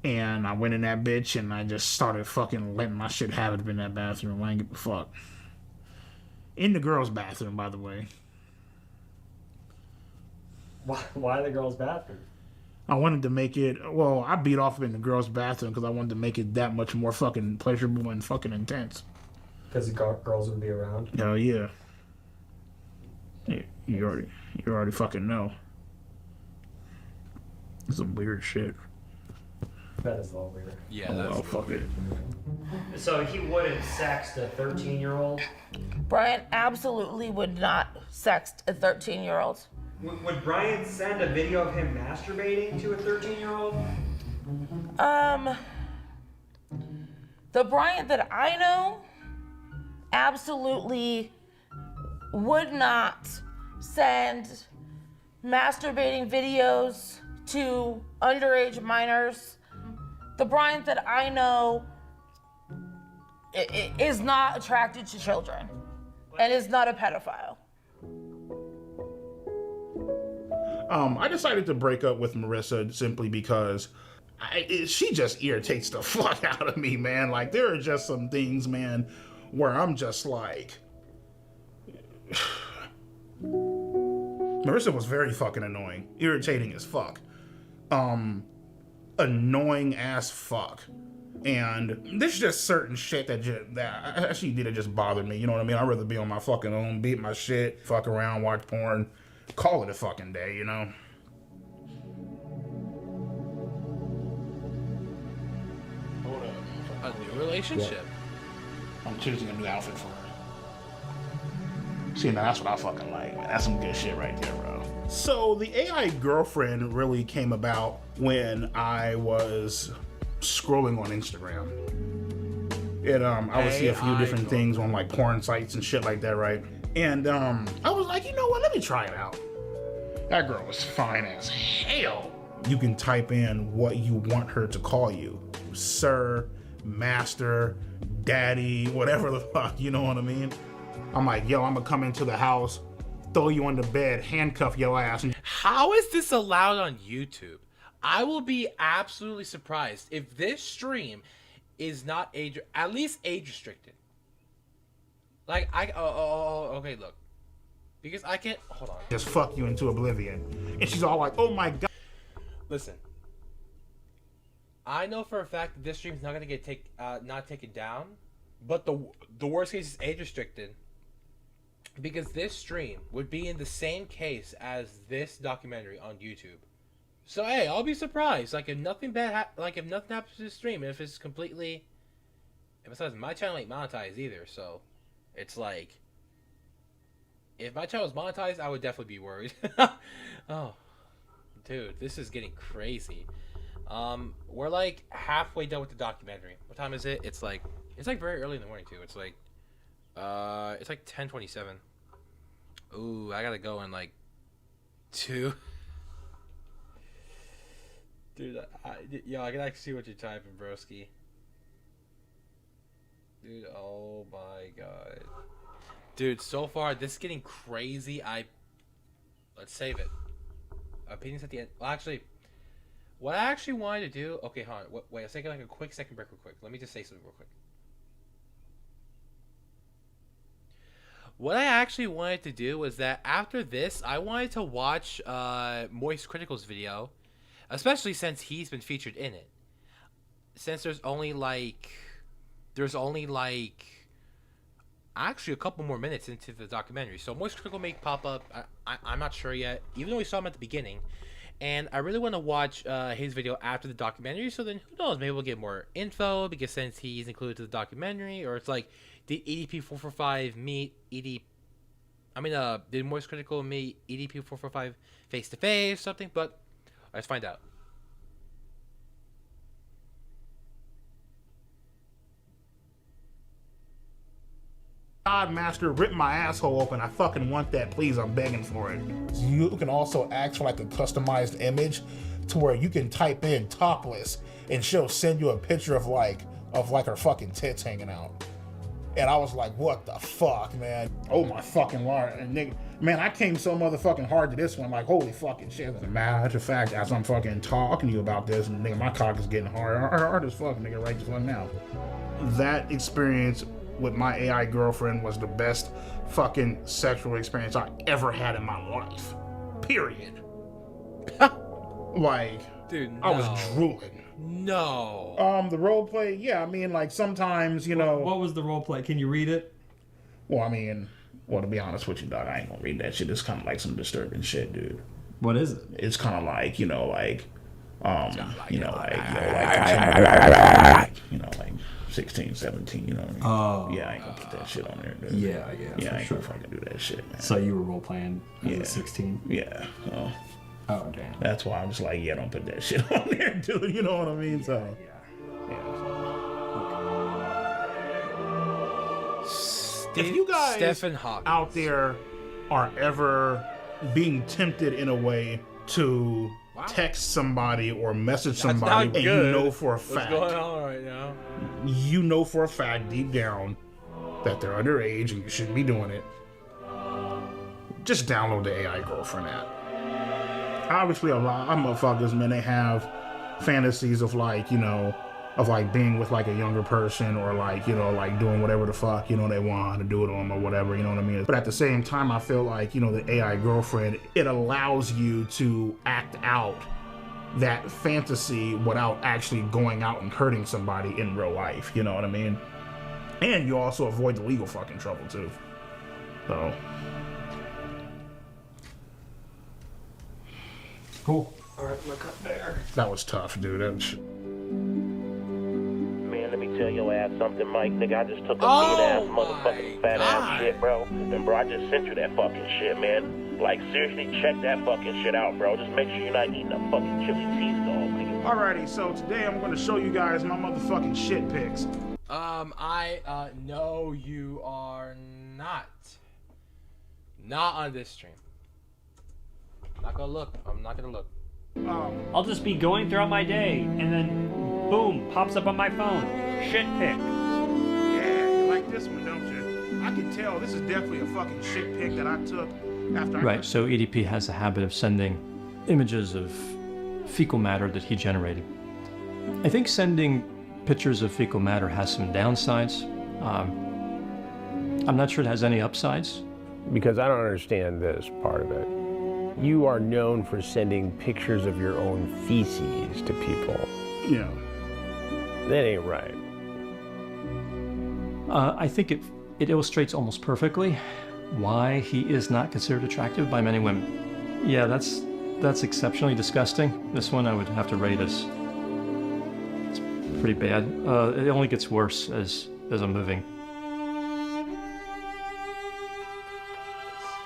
and I went in that bitch, and I just started fucking letting my shit have it in that bathroom. I ain't give a fuck. In the girls' bathroom, by the way.
Why the girls' bathroom?
I wanted to make it, well, I beat off in the girls' bathroom because I wanted to make it that much more fucking pleasurable and fucking intense.
Because the girls would be around?
Hell yeah. You already fucking know. Some weird shit.
That is a little weird.
Yeah,
that's fuck it.
So he wouldn't sext a 13-year-old?
Brian absolutely would not sext a 13-year-old.
Would Brian send a video of him masturbating to a 13-year-old?
The Brian that I know absolutely would not send masturbating videos to underage minors. The Brian that I know is not attracted to children and is not a pedophile.
I decided to break up with Marissa simply because she just irritates the fuck out of me, man. Like, there are just some things, man, where I'm just like... Marissa was very fucking annoying. Irritating as fuck. Annoying as fuck. And there's just certain shit that she did, it just bothered me. You know what I mean? I'd rather be on my fucking own, beat my shit, fuck around, watch porn, call it a fucking day, you know?
A new relationship.
I'm choosing a new outfit for her. See, now that's what I fucking like, man. That's some good shit right there, bro. So the AI girlfriend really came about when I was
scrolling on Instagram. And I would see a few different things on like porn sites and shit like that, right? And I was like, you know what, let me try it out. That girl was fine as hell. You can type in what you want her to call you. Sir, master, daddy, whatever the fuck, you know what I mean? I'm like, yo, I'm gonna come into the house, throw you on the bed, handcuff your ass.
How is this allowed on YouTube? I will be absolutely surprised if this stream is not at least age restricted. Like, okay, look. Because I can't, hold on.
Just fuck you into oblivion. And she's all like, oh my God.
Listen. I know for a fact that this stream's not gonna get not taken down, but the worst case is age restricted. Because this stream would be in the same case as this documentary on YouTube. So hey, I'll be surprised. Like if nothing bad, if nothing happens to the stream, if it's completely, besides my channel ain't monetized either, so it's like, if my channel was monetized, I would definitely be worried. Oh, dude, this is getting crazy. We're like halfway done with the documentary. What time is it? It's like very early in the morning too. It's like 10:27. Ooh, I gotta go in like 2. Dude, I can actually see what you're typing, broski. Dude, oh my god. Dude, so far this is getting crazy. Let's save it. Opinions at the end. Well, actually, what I actually wanted to do. Okay, hold on. Wait, let's take like a quick second break, real quick. Let me just say something real quick. What I actually wanted to do was that after this, I wanted to watch Moist Critical's video, especially since he's been featured in it. Since there's only like actually a couple more minutes into the documentary, so Moist Critical may pop up. I'm not sure yet, even though we saw him at the beginning. And I really want to watch his video after the documentary, so then who knows, maybe we'll get more info, because since he's included to the documentary, or it's like, did EDP445 meet did Moist Critical meet EDP445 face to face, something? But let's find out.
God, master, rip my asshole open. I fucking want that, please. I'm begging for it. You can also ask for like a customized image to where you can type in topless and she'll send you a picture of like her fucking tits hanging out. And I was like, what the fuck, man? Oh my fucking Lord. And nigga, man, I came so motherfucking hard to this one, like, holy fucking shit. As a matter of fact, as I'm fucking talking to you about this, nigga, my cock is getting hard as fuck, nigga, right just fuck now. That experience with my AI girlfriend was the best fucking sexual experience I ever had in my life. Period. Like,
dude, no.
I was drooling.
No.
The role play, yeah, I mean, like, sometimes, you know.
What was the role play? Can you read it?
Well, I mean, to be honest with you, dog, I ain't gonna read that shit. It's kind of like some disturbing shit, dude.
What is it?
It's kind of like, like 16, 17, you know what I mean?
Oh.
Yeah, I ain't gonna put that shit on there, dude.
Yeah,
I ain't gonna fucking do that shit, man.
So you were role playing as a 16?
Yeah.
Oh, damn.
That's why I'm just like, don't put that shit on there, dude. You know what I mean? If you guys out there are ever being tempted in a way to text somebody or message somebody and you know for a fact,
what's going on right now?
You know for a fact deep down that they're underage and you shouldn't be doing it, just download the AI Girlfriend app. Obviously, a lot of motherfuckers, man, they have fantasies of being with like a younger person or like doing whatever the fuck, they want to do it on or whatever, you know what I mean? But at the same time, I feel like, the AI Girlfriend, it allows you to act out that fantasy without actually going out and hurting somebody in real life, you know what I mean? And you also avoid the legal fucking trouble too. So.
Cool.
All right, look up there. That was tough, dude.
Man, let me tell your ass something, Mike. Nigga, I just took a mean-ass motherfucking fat-ass shit, bro. And, bro, I just sent you that fucking shit, man. Like, seriously, check that fucking shit out, bro. Just make sure you're not eating a fucking chili cheese dog, nigga.
Alrighty, so today I'm gonna show you guys my motherfucking shit pics.
No, you are not. Not on this stream. I'm not gonna look. I'm not gonna look.
I'll just be going throughout my day, and then, boom, pops up on my phone. Shit pic.
Yeah, you like this one, don't you? I can tell this is definitely a fucking shit pic that I took after
Right, so EDP has a habit of sending images of fecal matter that he generated. I think sending pictures of fecal matter has some downsides. I'm not sure it has any upsides.
Because I don't understand this part of it. You are known for sending pictures of your own feces to people.
Yeah.
That ain't right.
I think it illustrates almost perfectly why he is not considered attractive by many women. Yeah, that's exceptionally disgusting. This one I would have to rate as it's pretty bad. It only gets worse as I'm moving.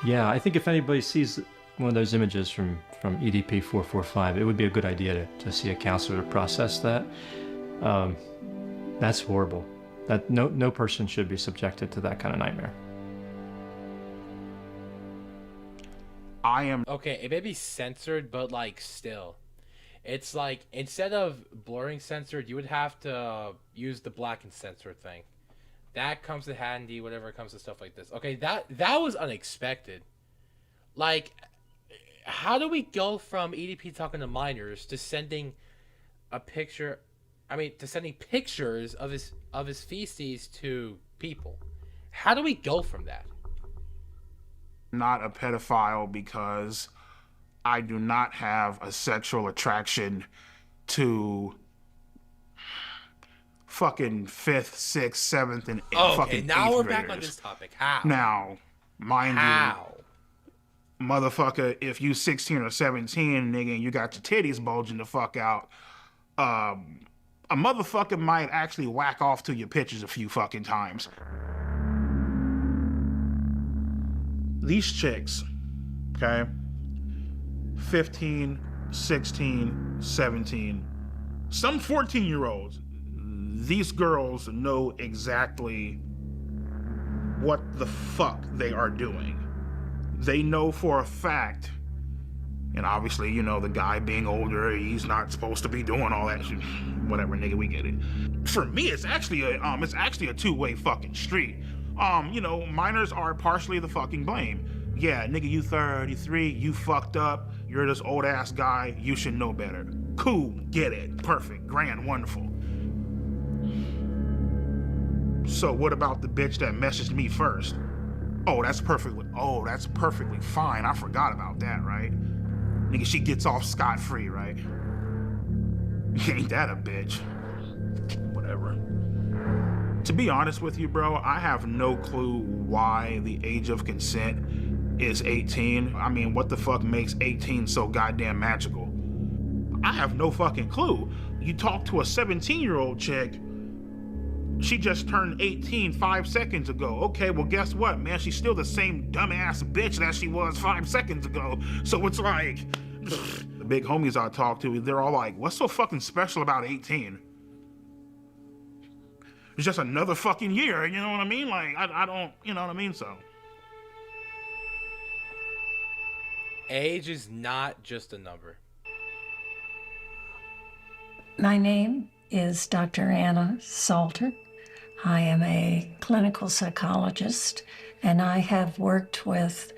Yeah, I think if anybody sees one of those images from EDP 445, it would be a good idea to see a counselor to process that. That's horrible. That no person should be subjected to that kind of nightmare.
I am
okay. It may be censored, but like still, it's like instead of blurring censored, you would have to use the black and censor thing. That comes in handy whenever it comes to stuff like this. Okay, that was unexpected. Like, how do we go from EDP talking to minors to sending a picture? I mean, to sending pictures of his feces to people. How do we go from that?
not a pedophile because I do not have a sexual attraction to fucking 5th, 6th, 7th, and
okay,
fucking
now
8th
we're
graders.
back on this topic. How?
Now, mind you, motherfucker, if you 16 or 17, nigga, and you got your titties bulging the fuck out, a motherfucker might actually whack off to your pictures a few fucking times. These chicks, okay, 15, 16, 17, some 14-year-olds, these girls know exactly what the fuck they are doing. They know for a fact, and obviously, you know, the guy being older, he's not supposed to be doing all that shit. Whatever, nigga, we get it. For me, it's actually a two-way fucking street. You know, minors are partially the fucking blame. Yeah, nigga, you 33, you fucked up, you're this old ass guy, you should know better. Cool, get it, perfect, grand, wonderful. So what about the bitch that messaged me first? Oh, that's perfectly fine. I forgot about that, right? Nigga, she gets off scot-free, right? Ain't that a bitch? Whatever. To be honest with you, bro, I have no clue why the age of consent is 18. I mean, what the fuck makes 18 so goddamn magical? I have no fucking clue. You talk to a 17-year-old chick, she just turned 18 5 seconds ago. Okay, well, guess what, man? She's still the same dumbass bitch that she was 5 seconds ago. So it's like, the big homies I talk to, they're all like, what's so fucking special about 18? It's just another fucking year, you know what I mean? Like, I don't, you know what I mean? So.
Age is not just a number.
My name is Dr. Anna Salter. I am a clinical psychologist, and I have worked with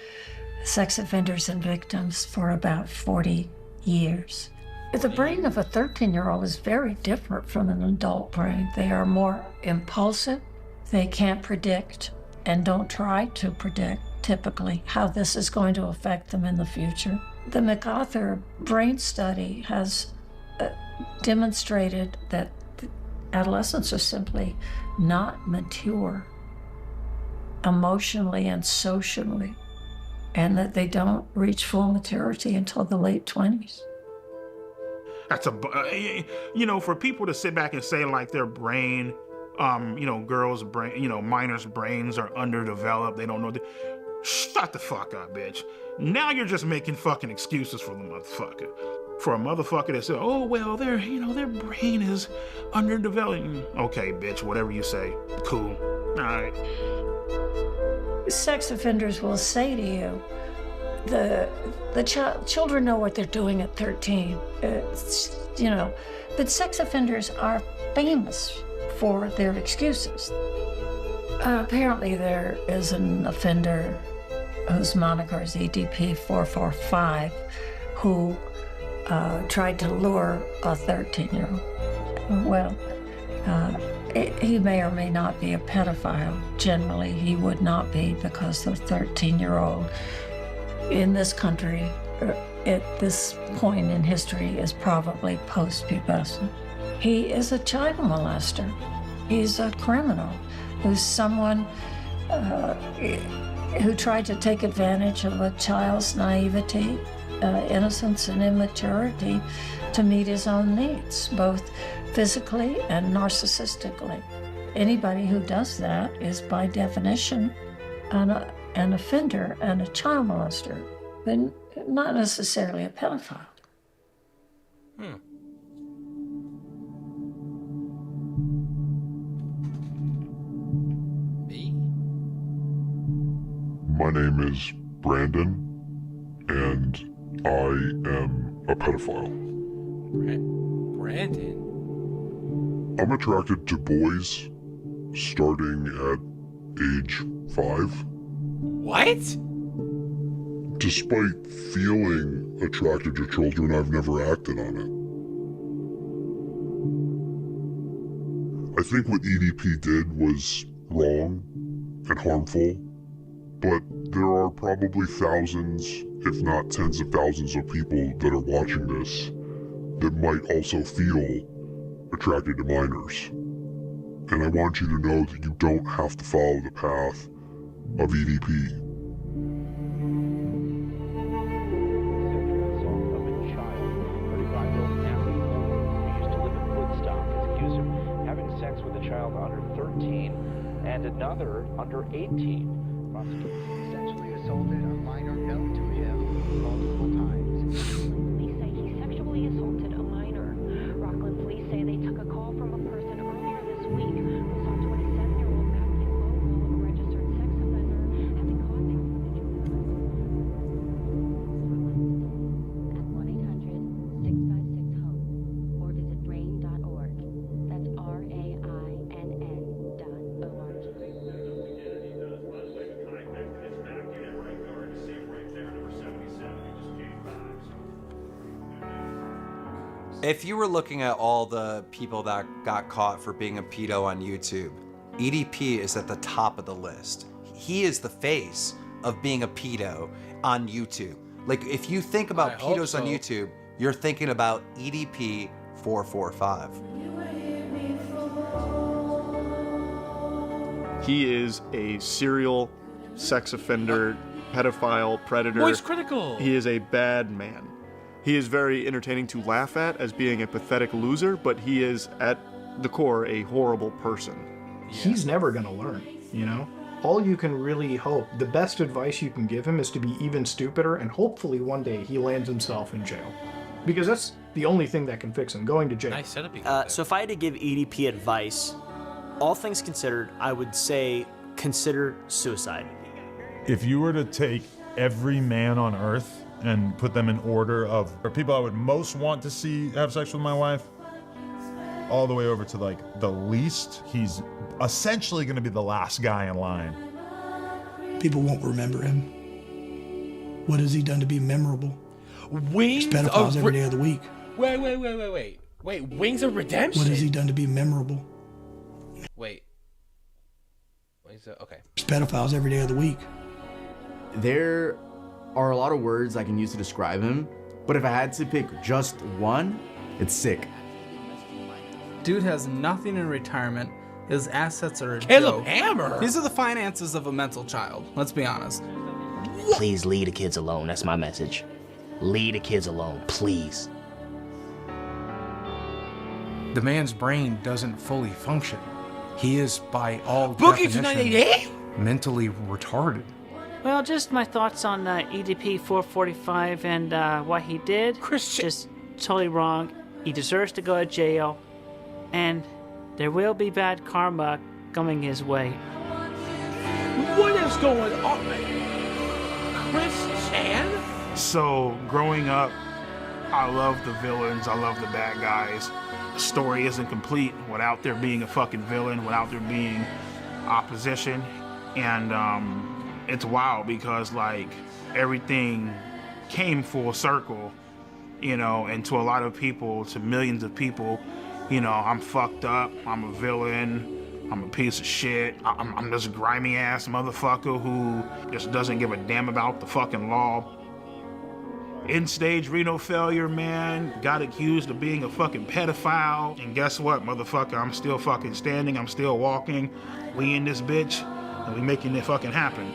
sex offenders and victims for about 40 years. The brain of a 13-year-old is very different from an adult brain. They are more impulsive. They can't predict and don't try to predict typically how this is going to affect them in the future. The MacArthur brain study has demonstrated that adolescents are simply not mature emotionally and socially, and that they don't reach full maturity until the late 20s.
That's you know, for people to sit back and say like their brain, you know, girls' brain, you know, minors' brains are underdeveloped, they don't know. Shut the fuck up, bitch. Now you're just making fucking excuses for the motherfucker. For a motherfucker that said, oh, well, their brain is underdeveloped. Okay, bitch, whatever you say. Cool. All right.
Sex offenders will say to you, children know what they're doing at 13. But sex offenders are famous for their excuses. Apparently there is an offender whose moniker is EDP 445 who tried to lure a 13-year-old. Well, he may or may not be a pedophile. Generally, he would not be, because the 13-year-old in this country at this point in history is probably post-pubescent. He is a child molester. He's a criminal who's someone who tried to take advantage of a child's naivety, innocence, and immaturity to meet his own needs, both physically and narcissistically. Anybody who does that is, by definition, an offender and a child molester, but not necessarily a pedophile.
My name is Brandon, and I am a pedophile.
Brandon?
I'm attracted to boys starting at age 5.
What?
Despite feeling attracted to children, I've never acted on it. I think what EDP did was wrong and harmful, but there are probably thousands, if not tens of thousands of people that are watching this that might also feel attracted to minors. And I want you to know that you don't have to follow the path of EDP.
And another under 18. Sexually assaulted a minor known to him multiple times.
Police say he sexually assaulted a minor. Rockland police say they took a call from a person earlier this week who saw 27-year-old Matthew Lowe, a registered sex offender, having contact with the juvenile. At 1-800-656-HOPE or visit RAIN.org. That's RAINN.org.
If you were looking at all the people that got caught for being a pedo on YouTube, EDP is at the top of the list. He is the face of being a pedo on YouTube. Like, if you think about pedos on YouTube, you're thinking about EDP 445.
He is a serial sex offender, pedophile, predator.
Voice critical.
He is a bad man. He is very entertaining to laugh at as being a pathetic loser, but he is, at the core, a horrible person.
He's never gonna learn, you know? All you can really hope, the best advice you can give him is to be even stupider, and hopefully one day he lands himself in jail. Because that's the only thing that can fix him, going to jail.
Nice setup.
So if I had to give EDP advice, all things considered, I would say consider suicide.
If you were to take every man on Earth and put them in order of people I would most want to see have sex with my wife, all the way over to like the least, he's essentially going to be the last guy in line.
People won't remember him. What has he done to be memorable?
Wings
There's pedophiles every day of the week.
Wait. Wings of Redemption?
What has he done to be memorable?
Wait. Wings of, okay.
There's pedophiles every day of the week.
There are a lot of words I can use to describe him, but if I had to pick just one, it's sick.
Dude has nothing in retirement. His assets are a
Caleb
joke.
Hammer!
These are the finances of a mental child. Let's be honest.
Please leave the kids alone. That's my message. Leave the kids alone, please.
The man's brain doesn't fully function. He is, by all
Boogie
definition,
298?
mentally retarded.
Well, just my thoughts on EDP 445 and what he did.
Christian.
Just totally wrong. He deserves to go to jail. And there will be bad karma coming his way.
What is going on? Christian?
So, growing up, I love the villains, I love the bad guys. The story isn't complete without there being a fucking villain, without there being opposition. And it's wild because, like, everything came full circle, you know, and to a lot of people, to millions of people, you know, I'm fucked up, I'm a villain, I'm a piece of shit, I'm this grimy ass motherfucker who just doesn't give a damn about the fucking law. End-stage renal failure, man, got accused of being a fucking pedophile, and guess what, motherfucker, I'm still fucking standing, I'm still walking, we in this bitch, and we making it fucking happen.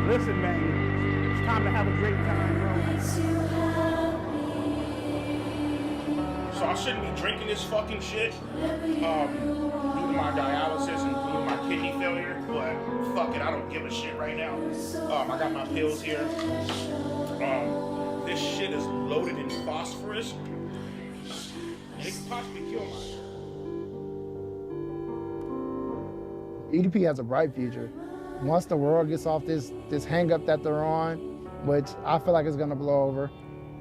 Listen, man, it's time to have a great time, bro. So I shouldn't be drinking this fucking shit due to my dialysis and due to my kidney failure, but fuck it, I don't give a shit right now. I got my pills here. This shit is loaded in phosphorus. It could possibly kill my...
EDP has a bright future. Once the world gets off this hang up that they're on, which I feel like is gonna blow over.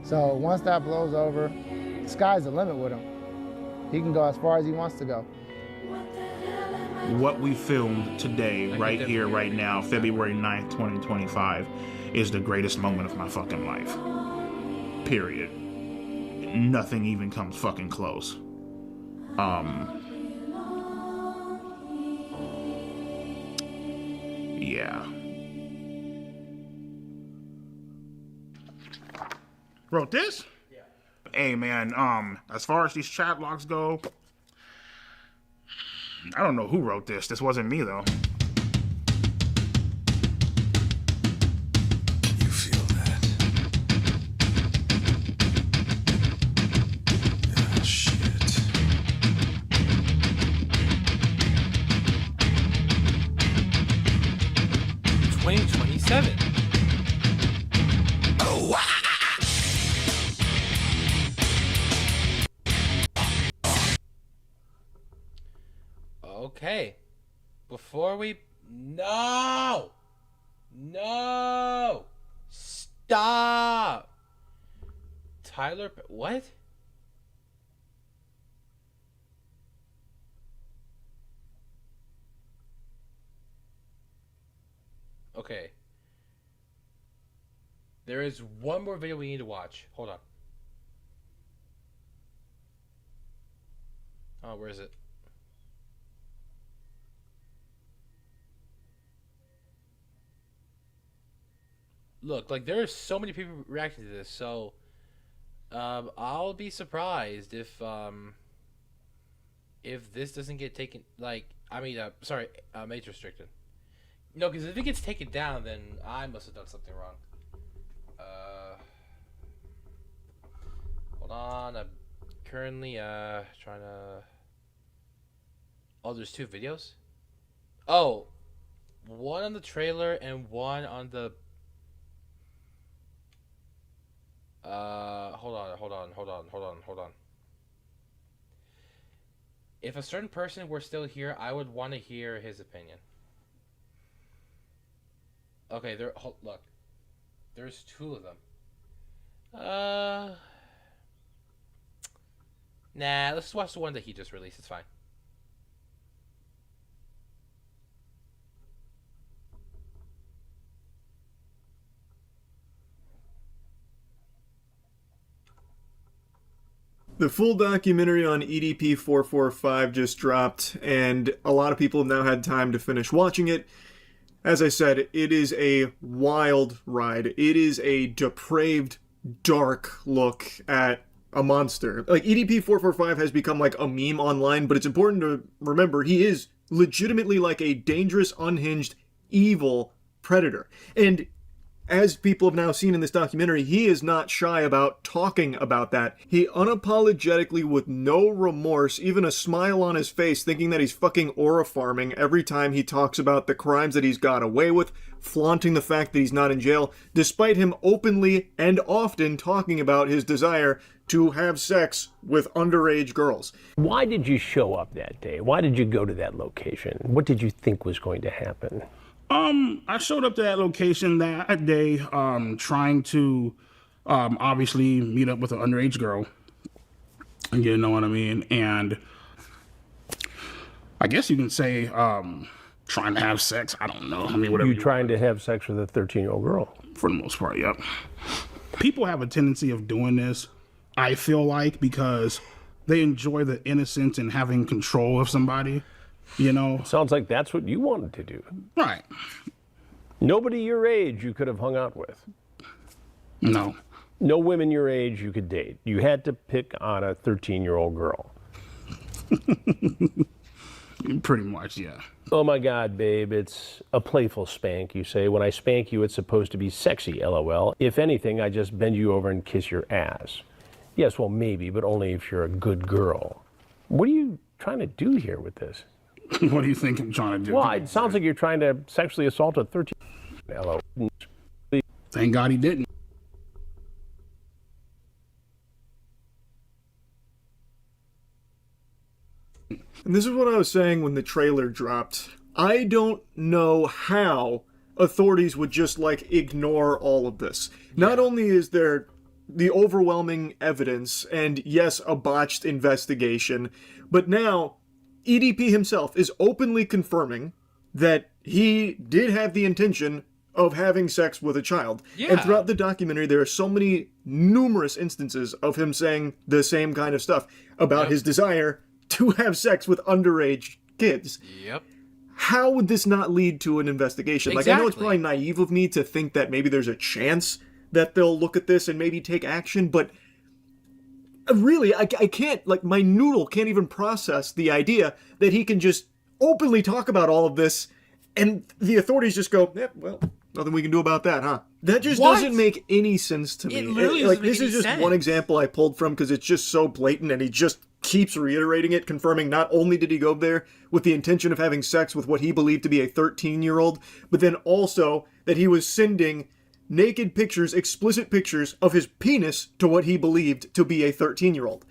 So once that blows over, the sky's the limit with him. He can go as far as he wants to go.
What we filmed today, right here, right now, February 9th, 2025, is the greatest moment of my fucking life. Period. Nothing even comes fucking close. Yeah. Wrote this? Yeah. Hey man, as far as these chat logs go, I don't know who wrote this. This wasn't me though.
You feel that? Ah, shit.
$2027.
Oh, wow.
Okay. Before we... No! No! Stop! Tyler... What? Okay. There is one more video we need to watch. Hold on. Oh, where is it? Look, like there are so many people reacting to this, so I'll be surprised if this doesn't get taken. Like, I mean, sorry, age restricted. No, because if it gets taken down, then I must have done something wrong. Hold on, I'm currently trying to. Oh, there's two videos. Oh, one on the trailer and one on the. Hold on. If a certain person were still here, I would want to hear his opinion. Okay, look. There's two of them. Nah, let's watch the one that he just released. It's fine.
The full documentary on EDP 445 just dropped, and a lot of people have now had time to finish watching it. As I said, it is a wild ride. It is a depraved dark look at a monster. Like, EDP-445 has become like a meme online, but it's important to remember he is legitimately like a dangerous, unhinged, evil predator. And as people have now seen in this documentary, he is not shy about talking about that. He unapologetically, with no remorse, even a smile on his face, thinking that he's fucking aura farming every time he talks about the crimes that he's got away with, flaunting the fact that he's not in jail, despite him openly and often talking about his desire to have sex with underage girls.
Why did you show up that day? Why did you go to that location? What did you think was going to happen?
I showed up to that location that day, trying to, obviously meet up with an underage girl. You know what I mean? And I guess you can say, trying to have sex. I don't know. I mean, whatever.
You trying to have sex with a 13-year-old girl?
For the most part, yep. People have a tendency of doing this, I feel like, because they enjoy the innocence and having control of somebody. You know?
Sounds like that's what you wanted to do.
Right.
Nobody your age you could have hung out with.
No.
No women your age you could date. You had to pick on a 13-year-old girl.
Pretty much, yeah.
Oh my God, babe, it's a playful spank, you say. When I spank you, it's supposed to be sexy, LOL. If anything, I just bend you over and kiss your ass. Yes, well, maybe, but only if you're a good girl. What are you trying to do here with this?
What do you think I'm trying to do?
Well, it sounds like you're trying to sexually assault a 13. Hello.
Thank God he didn't.
And this is what I was saying when the trailer dropped. I don't know how authorities would just, like, ignore all of this. Not only is there the overwhelming evidence and, yes, a botched investigation, but now EDP himself is openly confirming that he did have the intention of having sex with a child.
Yeah.
And throughout the documentary, there are so many numerous instances of him saying the same kind of stuff about his desire to have sex with underage kids.
Yep.
How would this not lead to an investigation?
Exactly.
Like, I know it's probably naive of me to think that maybe there's a chance that they'll look at this and maybe take action, but really, I can't, like, my noodle can't even process the idea that he can just openly talk about all of this and the authorities just go, well, nothing we can do about that, huh? That just doesn't make any sense to me.
It literally
like,
doesn't make
this
any
is just
sense.
one example I pulled from because it's just so blatant and he just keeps reiterating it, confirming not only did he go there with the intention of having sex with what he believed to be a 13-year-old, but then also that he was sending naked pictures, explicit pictures of his penis to what he believed to be a 13-year-old.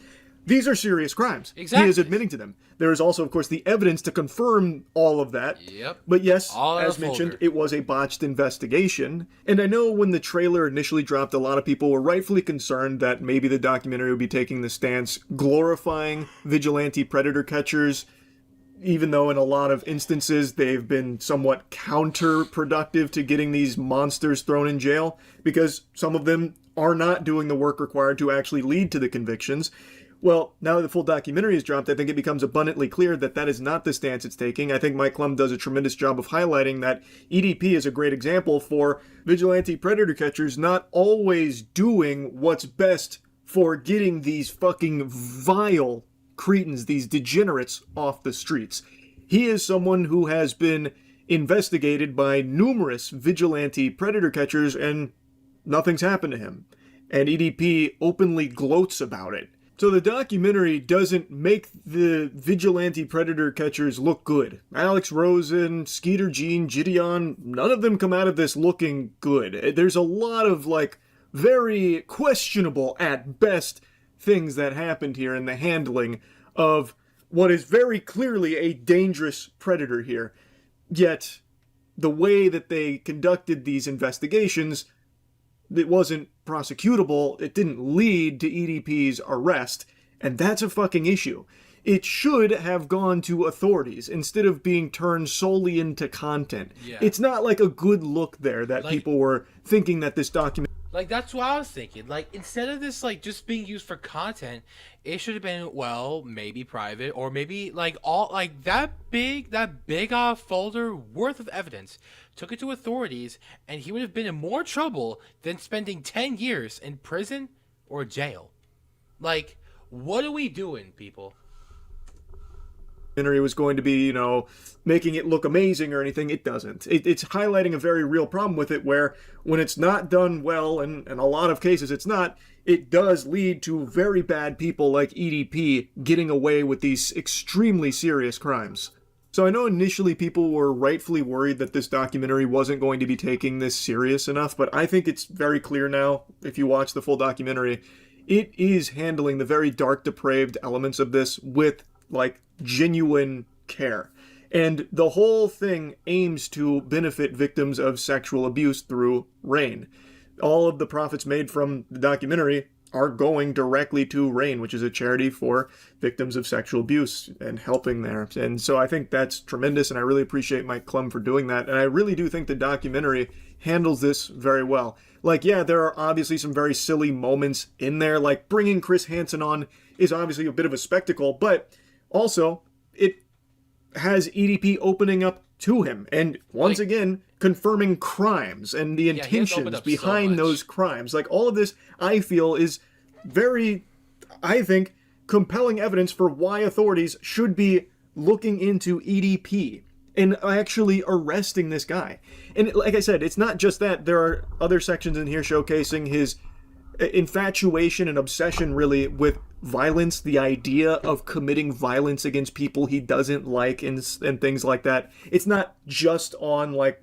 These are serious crimes.
Exactly.
He is admitting to them. There is also, of course, the evidence to confirm all of that.
Yep.
But yes,
All in a
as mentioned,
folder.
it was a botched investigation. And I know when the trailer initially dropped, a lot of people were rightfully concerned that maybe the documentary would be taking the stance glorifying vigilante predator catchers, even though in a lot of instances they've been somewhat counterproductive to getting these monsters thrown in jail, because some of them are not doing the work required to actually lead to the convictions. Well, now that the full documentary is dropped, I think it becomes abundantly clear that that is not the stance it's taking. I think Mike Klum does a tremendous job of highlighting that EDP is a great example for vigilante predator catchers not always doing what's best for getting these fucking vile cretins, these degenerates, off the streets. He is someone who has been investigated by numerous vigilante predator catchers and nothing's happened to him. And EDP openly gloats about it. So the documentary doesn't make the vigilante predator catchers look good. Alex Rosen, Skeeter Jean, Gideon, none of them come out of this looking good. There's a lot of, like, very questionable at best things that happened here in the handling of what is very clearly a dangerous predator here. Yet, the way that they conducted these investigations, it wasn't prosecutable, it didn't lead to EDP's arrest, and that's a fucking issue. It should have gone to authorities instead of being turned solely into content.
Yeah.
It's not like a good look there that people were thinking that this document...
Like, that's what I was thinking. Like, instead of this, like, just being used for content, it should have been, well, maybe private, or maybe, like, all, like, that big folder worth of evidence, took it to authorities, and he would have been in more trouble than spending 10 years in prison or jail. Like, what are we doing, people?
Was going to be, making it look amazing or anything. It doesn't. It's highlighting a very real problem with it, where when it's not done well, and in a lot of cases it's not, it does lead to very bad people like EDP getting away with these extremely serious crimes. So I know initially people were rightfully worried that this documentary wasn't going to be taking this serious enough, but I think it's very clear now, if you watch the full documentary, it is handling the very dark, depraved elements of this with, like, genuine care. And the whole thing aims to benefit victims of sexual abuse through RAIN. All of the profits made from the documentary are going directly to RAIN, which is a charity for victims of sexual abuse and helping there. And so I think that's tremendous, and I really appreciate Mike Klum for doing that. And I really do think the documentary handles this very well. Like, yeah, there are obviously some very silly moments in there, like bringing Chris Hansen on is obviously a bit of a spectacle, but also, it has EDP opening up to him, and once again, confirming crimes and the intentions behind those crimes. Like, all of this, I feel, is very, I think, compelling evidence for why authorities should be looking into EDP and actually arresting this guy. And like I said, it's not just that. There are other sections in here showcasing his infatuation and obsession, really, with violence, the idea of committing violence against people he doesn't like, and things like that. It's not just on, like,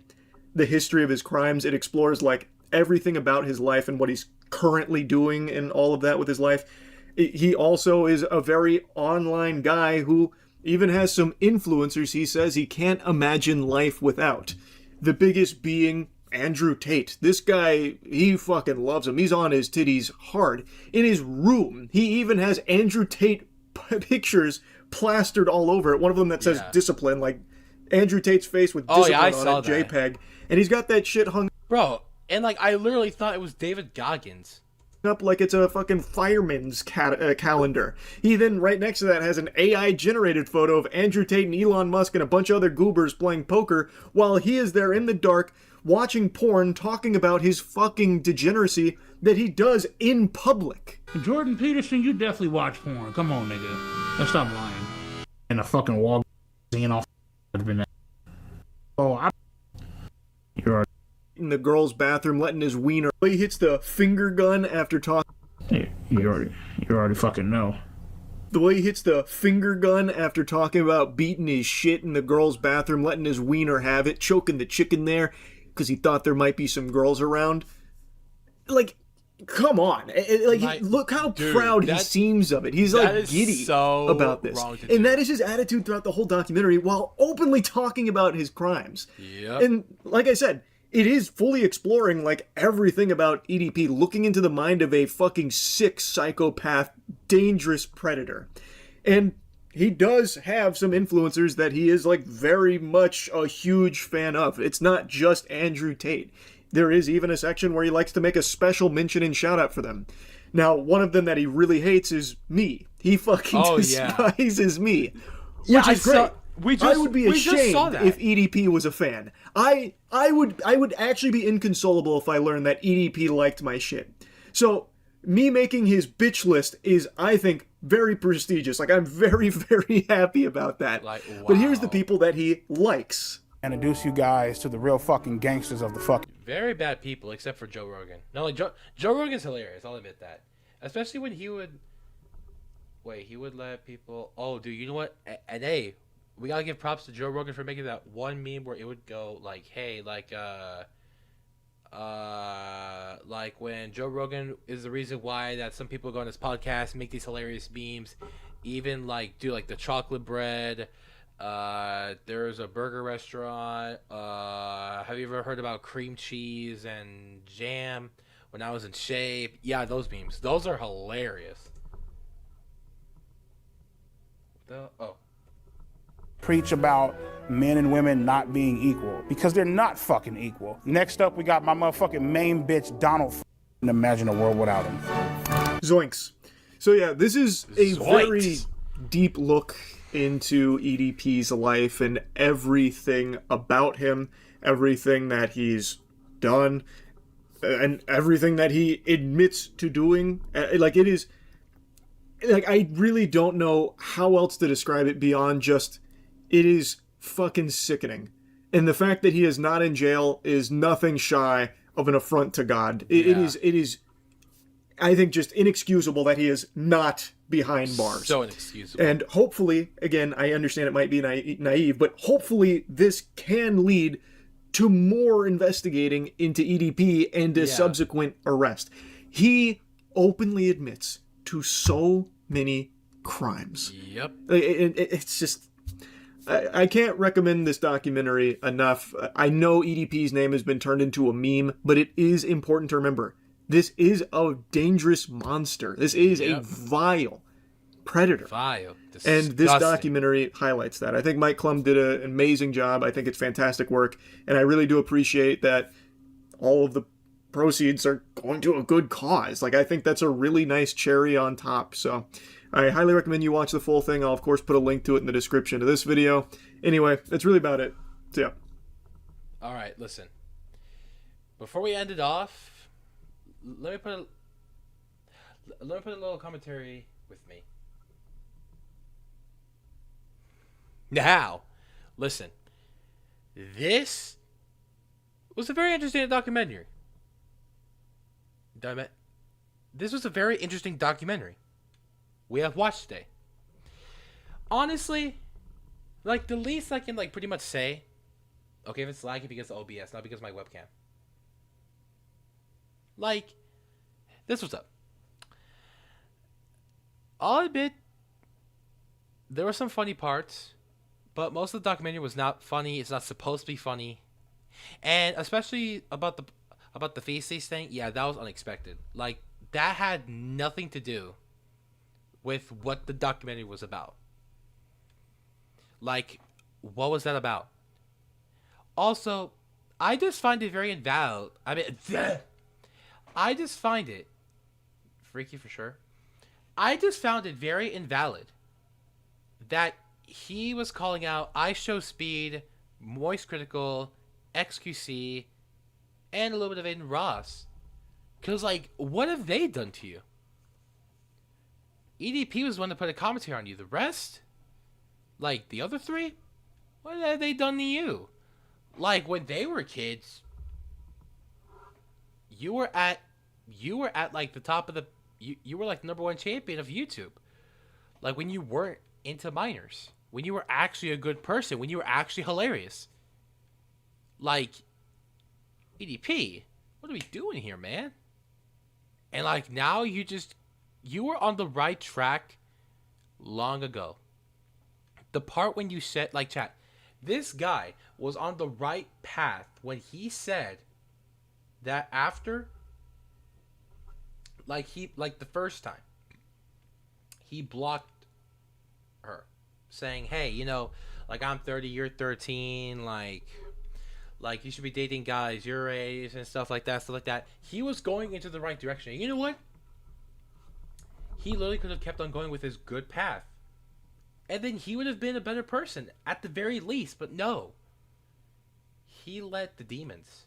the history of his crimes. It explores, like, everything about his life and what he's currently doing and all of that with his life. He also is a very online guy who even has some influencers he says he can't imagine life without. The biggest being Andrew Tate. This guy, he fucking loves him. He's on his titties hard. In his room, he even has Andrew Tate pictures plastered all over it. One of them that says discipline, like Andrew Tate's face with discipline on a JPEG. And he's got that shit hung
Bro, and like, I literally thought it was David Goggins.
Up like it's a fucking fireman's calendar. He then, right next to that, has an AI-generated photo of Andrew Tate and Elon Musk and a bunch of other goobers playing poker while he is there in the dark watching porn, talking about his fucking degeneracy that he does in public.
Jordan Peterson, you definitely watch porn. Come on, nigga. Let's stop lying. And a fucking wall seeing off. Oh, you're
in the girl's bathroom, letting his wiener. He hits the finger gun after talking.
You already fucking know.
The way he hits the finger gun after talking about beating his shit in the girl's bathroom, letting his wiener have it, choking the chicken there because he thought there might be some girls around. Like, come on. Like, look how proud he seems of it. He's like giddy about this. And that is his attitude throughout the whole documentary while openly talking about his crimes.
Yep.
And like I said, it is fully exploring, like, everything about EDP, looking into the mind of a fucking sick psychopath, dangerous predator. And he does have some influencers that he is, like, very much a huge fan of. It's not just Andrew Tate. There is even a section where he likes to make a special mention and shout out for them. Now, one of them that he really hates is me. He fucking despises me. Which is great. I would be ashamed if EDP was a fan. I would actually be inconsolable if I learned that EDP liked my shit. So, me making his bitch list is, I think, very prestigious. Like, I'm very, very happy about that. Like, wow. But here's the people that he likes.
Introduce you guys to the real fucking gangsters of the fucking...
Very bad people, except for Joe Rogan. No, like, Joe Rogan's hilarious, I'll admit that. Especially when he would... Wait, he would let people... Oh, dude, you know what? And hey... We gotta give props to Joe Rogan for making that one meme where it would go like, hey, like when Joe Rogan is the reason why that some people go on his podcast, make these hilarious memes, even like do like the chocolate bread. There's a burger restaurant. Have you ever heard about cream cheese and jam when I was in shape? Yeah, those memes. Those are hilarious.
Preach about men and women not being equal because they're not fucking equal. Next up, we got my motherfucking main bitch, Donald.
imagine a world without him.
Zoinks. So yeah, this is a
Zoinks.
very deep look into EDP's life and everything about him, everything that he's done, and everything that he admits to doing. Like, it is... Like, I really don't know how else to describe it beyond just... It is fucking sickening. And the fact that he is not in jail is nothing shy of an affront to God. It is, I think, just inexcusable that he is not behind bars.
So inexcusable.
And hopefully, again, I understand it might be naive, but hopefully this can lead to more investigating into EDP and a subsequent arrest. He openly admits to so many crimes.
Yep.
It's just... I can't recommend this documentary enough. I know EDP's name has been turned into a meme, but it is important to remember. This is a dangerous monster. This is a vile predator.
Vile.
And this documentary highlights that. I think Mike Klum did an amazing job. I think it's fantastic work. And I really do appreciate that all of the proceeds are going to a good cause. Like, I think that's a really nice cherry on top. So I highly recommend you watch the full thing. I'll, of course, put a link to it in the description of this video. Anyway, that's really about it. So, yeah.
All right, listen. Before we end it off, let me put a little commentary with me. Now, listen. This was a very interesting documentary. This was a very interesting documentary we have watched today. Honestly, like, the least I can, like, pretty much say, okay, if it's laggy because of OBS, not because of my webcam. Like, this was up. I'll admit, there were some funny parts, but most of the documentary was not funny. It's not supposed to be funny. And especially about the feces thing, yeah, that was unexpected. Like, that had nothing to do with what the documentary was about. Like, what was that about? Also, I just find it very invalid. I mean, I just find it freaky for sure. I just found it very invalid that he was calling out iShowSpeed, Moist Critical, XQC, and a little bit of Aiden Ross. Because, like, what have they done to you? EDP was the one to put a commentary on you. The rest? Like, the other three? What have they done to you? Like, when they were kids, you were at like, the top of the... You were, like, the #1 champion of YouTube. Like, when you weren't into minors. When you were actually a good person. When you were actually hilarious. Like, EDP, what are we doing here, man? And, like, now you were on the right track long ago. The part when you said, like, chat, this guy was on the right path when he said that after, like, the first time, he blocked her, saying, hey, you know, like, I'm 30, you're 13, like, you should be dating guys your age and stuff like that. He was going into the right direction. And you know what? He literally could have kept on going with his good path. And then he would have been a better person, at the very least. But no. He let the demons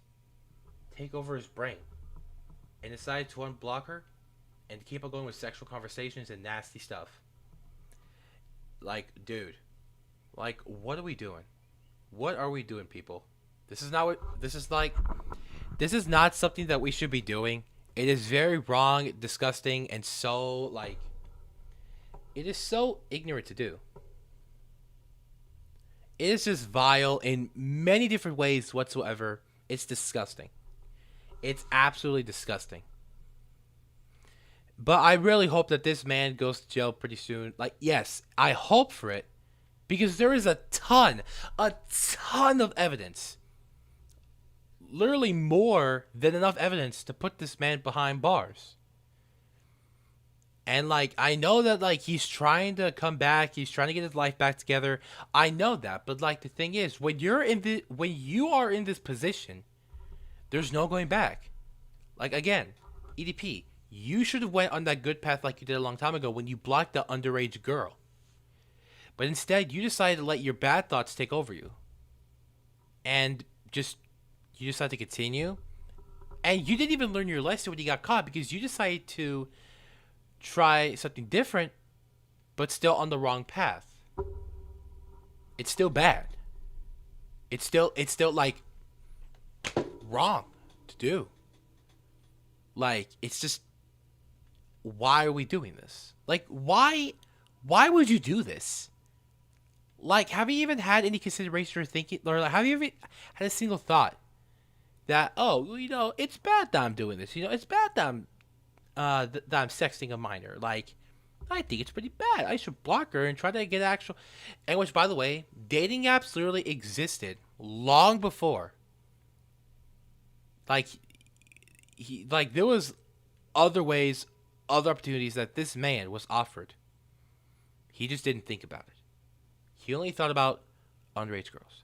take over his brain. And decided to unblock her. And to keep on going with sexual conversations and nasty stuff. Like, dude. Like, what are we doing? What are we doing, people? This is not something that we should be doing. It is very wrong, disgusting, and so, like, it is so ignorant to do. It is just vile in many different ways whatsoever. It's disgusting. It's absolutely disgusting. But I really hope that this man goes to jail pretty soon. Like, yes, I hope for it. Because there is a ton of evidence. Literally more than enough evidence to put this man behind bars. And, like, I know that, like, he's trying to come back. He's trying to get his life back together. I know that. But, like, the thing is, when you are in this position, there's no going back. Like, again, EDP, you should have went on that good path like you did a long time ago when you blocked the underage girl. But instead, you decided to let your bad thoughts take over you. And you decided to continue. And you didn't even learn your lesson when you got caught because you decided to try something different, but still on the wrong path. It's still bad. It's still like wrong to do. Like, it's just, why are we doing this? Like, why would you do this? Like, have you even had any consideration or thinking, or like, have you ever had a single thought that, oh, you know, it's bad that I'm doing this. You know, it's bad that I'm sexting a minor. Like, I think it's pretty bad. I should block her and try to get actual. And which, by the way, dating apps literally existed long before. Like, there was other ways, other opportunities that this man was offered. He just didn't think about it. He only thought about underage girls.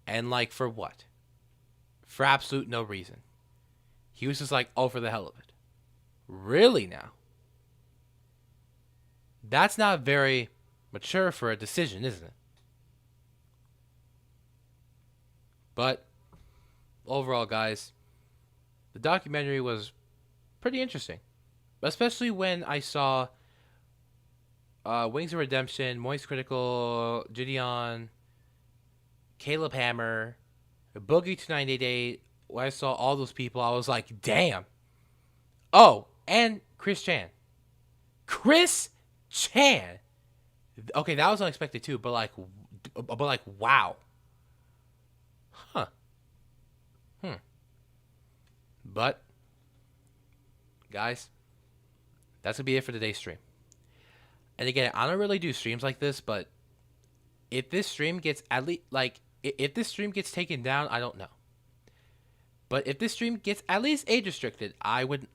And like, for what? For absolute no reason. He was just like, oh, for the hell of it. Really now? That's not very mature for a decision, isn't it? But overall, guys, the documentary was pretty interesting. Especially when I saw Wings of Redemption, Moist Critical, Gideon, Caleb Hammer, Boogie 2988. When I saw all those people, I was like, damn. Oh, and Chris Chan. Chris Chan. Okay, that was unexpected too, but like, wow. Huh. But, guys, that's going to be it for today's stream. And again, I don't really do streams like this, but if this stream gets at least, like, if this stream gets taken down, I don't know. But if this stream gets at least age restricted, I wouldn't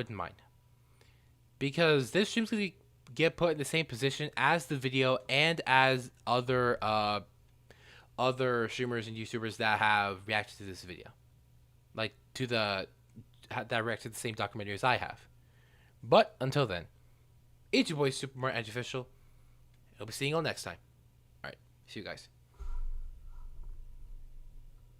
mind. Because this stream's going to get put in the same position as the video and as other streamers and YouTubers that have reacted to this video. Like, that reacted to the same documentary as I have. But, until then, it's your boy, SuperMarioAndrewOfficial. I'll be seeing you all next time. Alright, see you guys.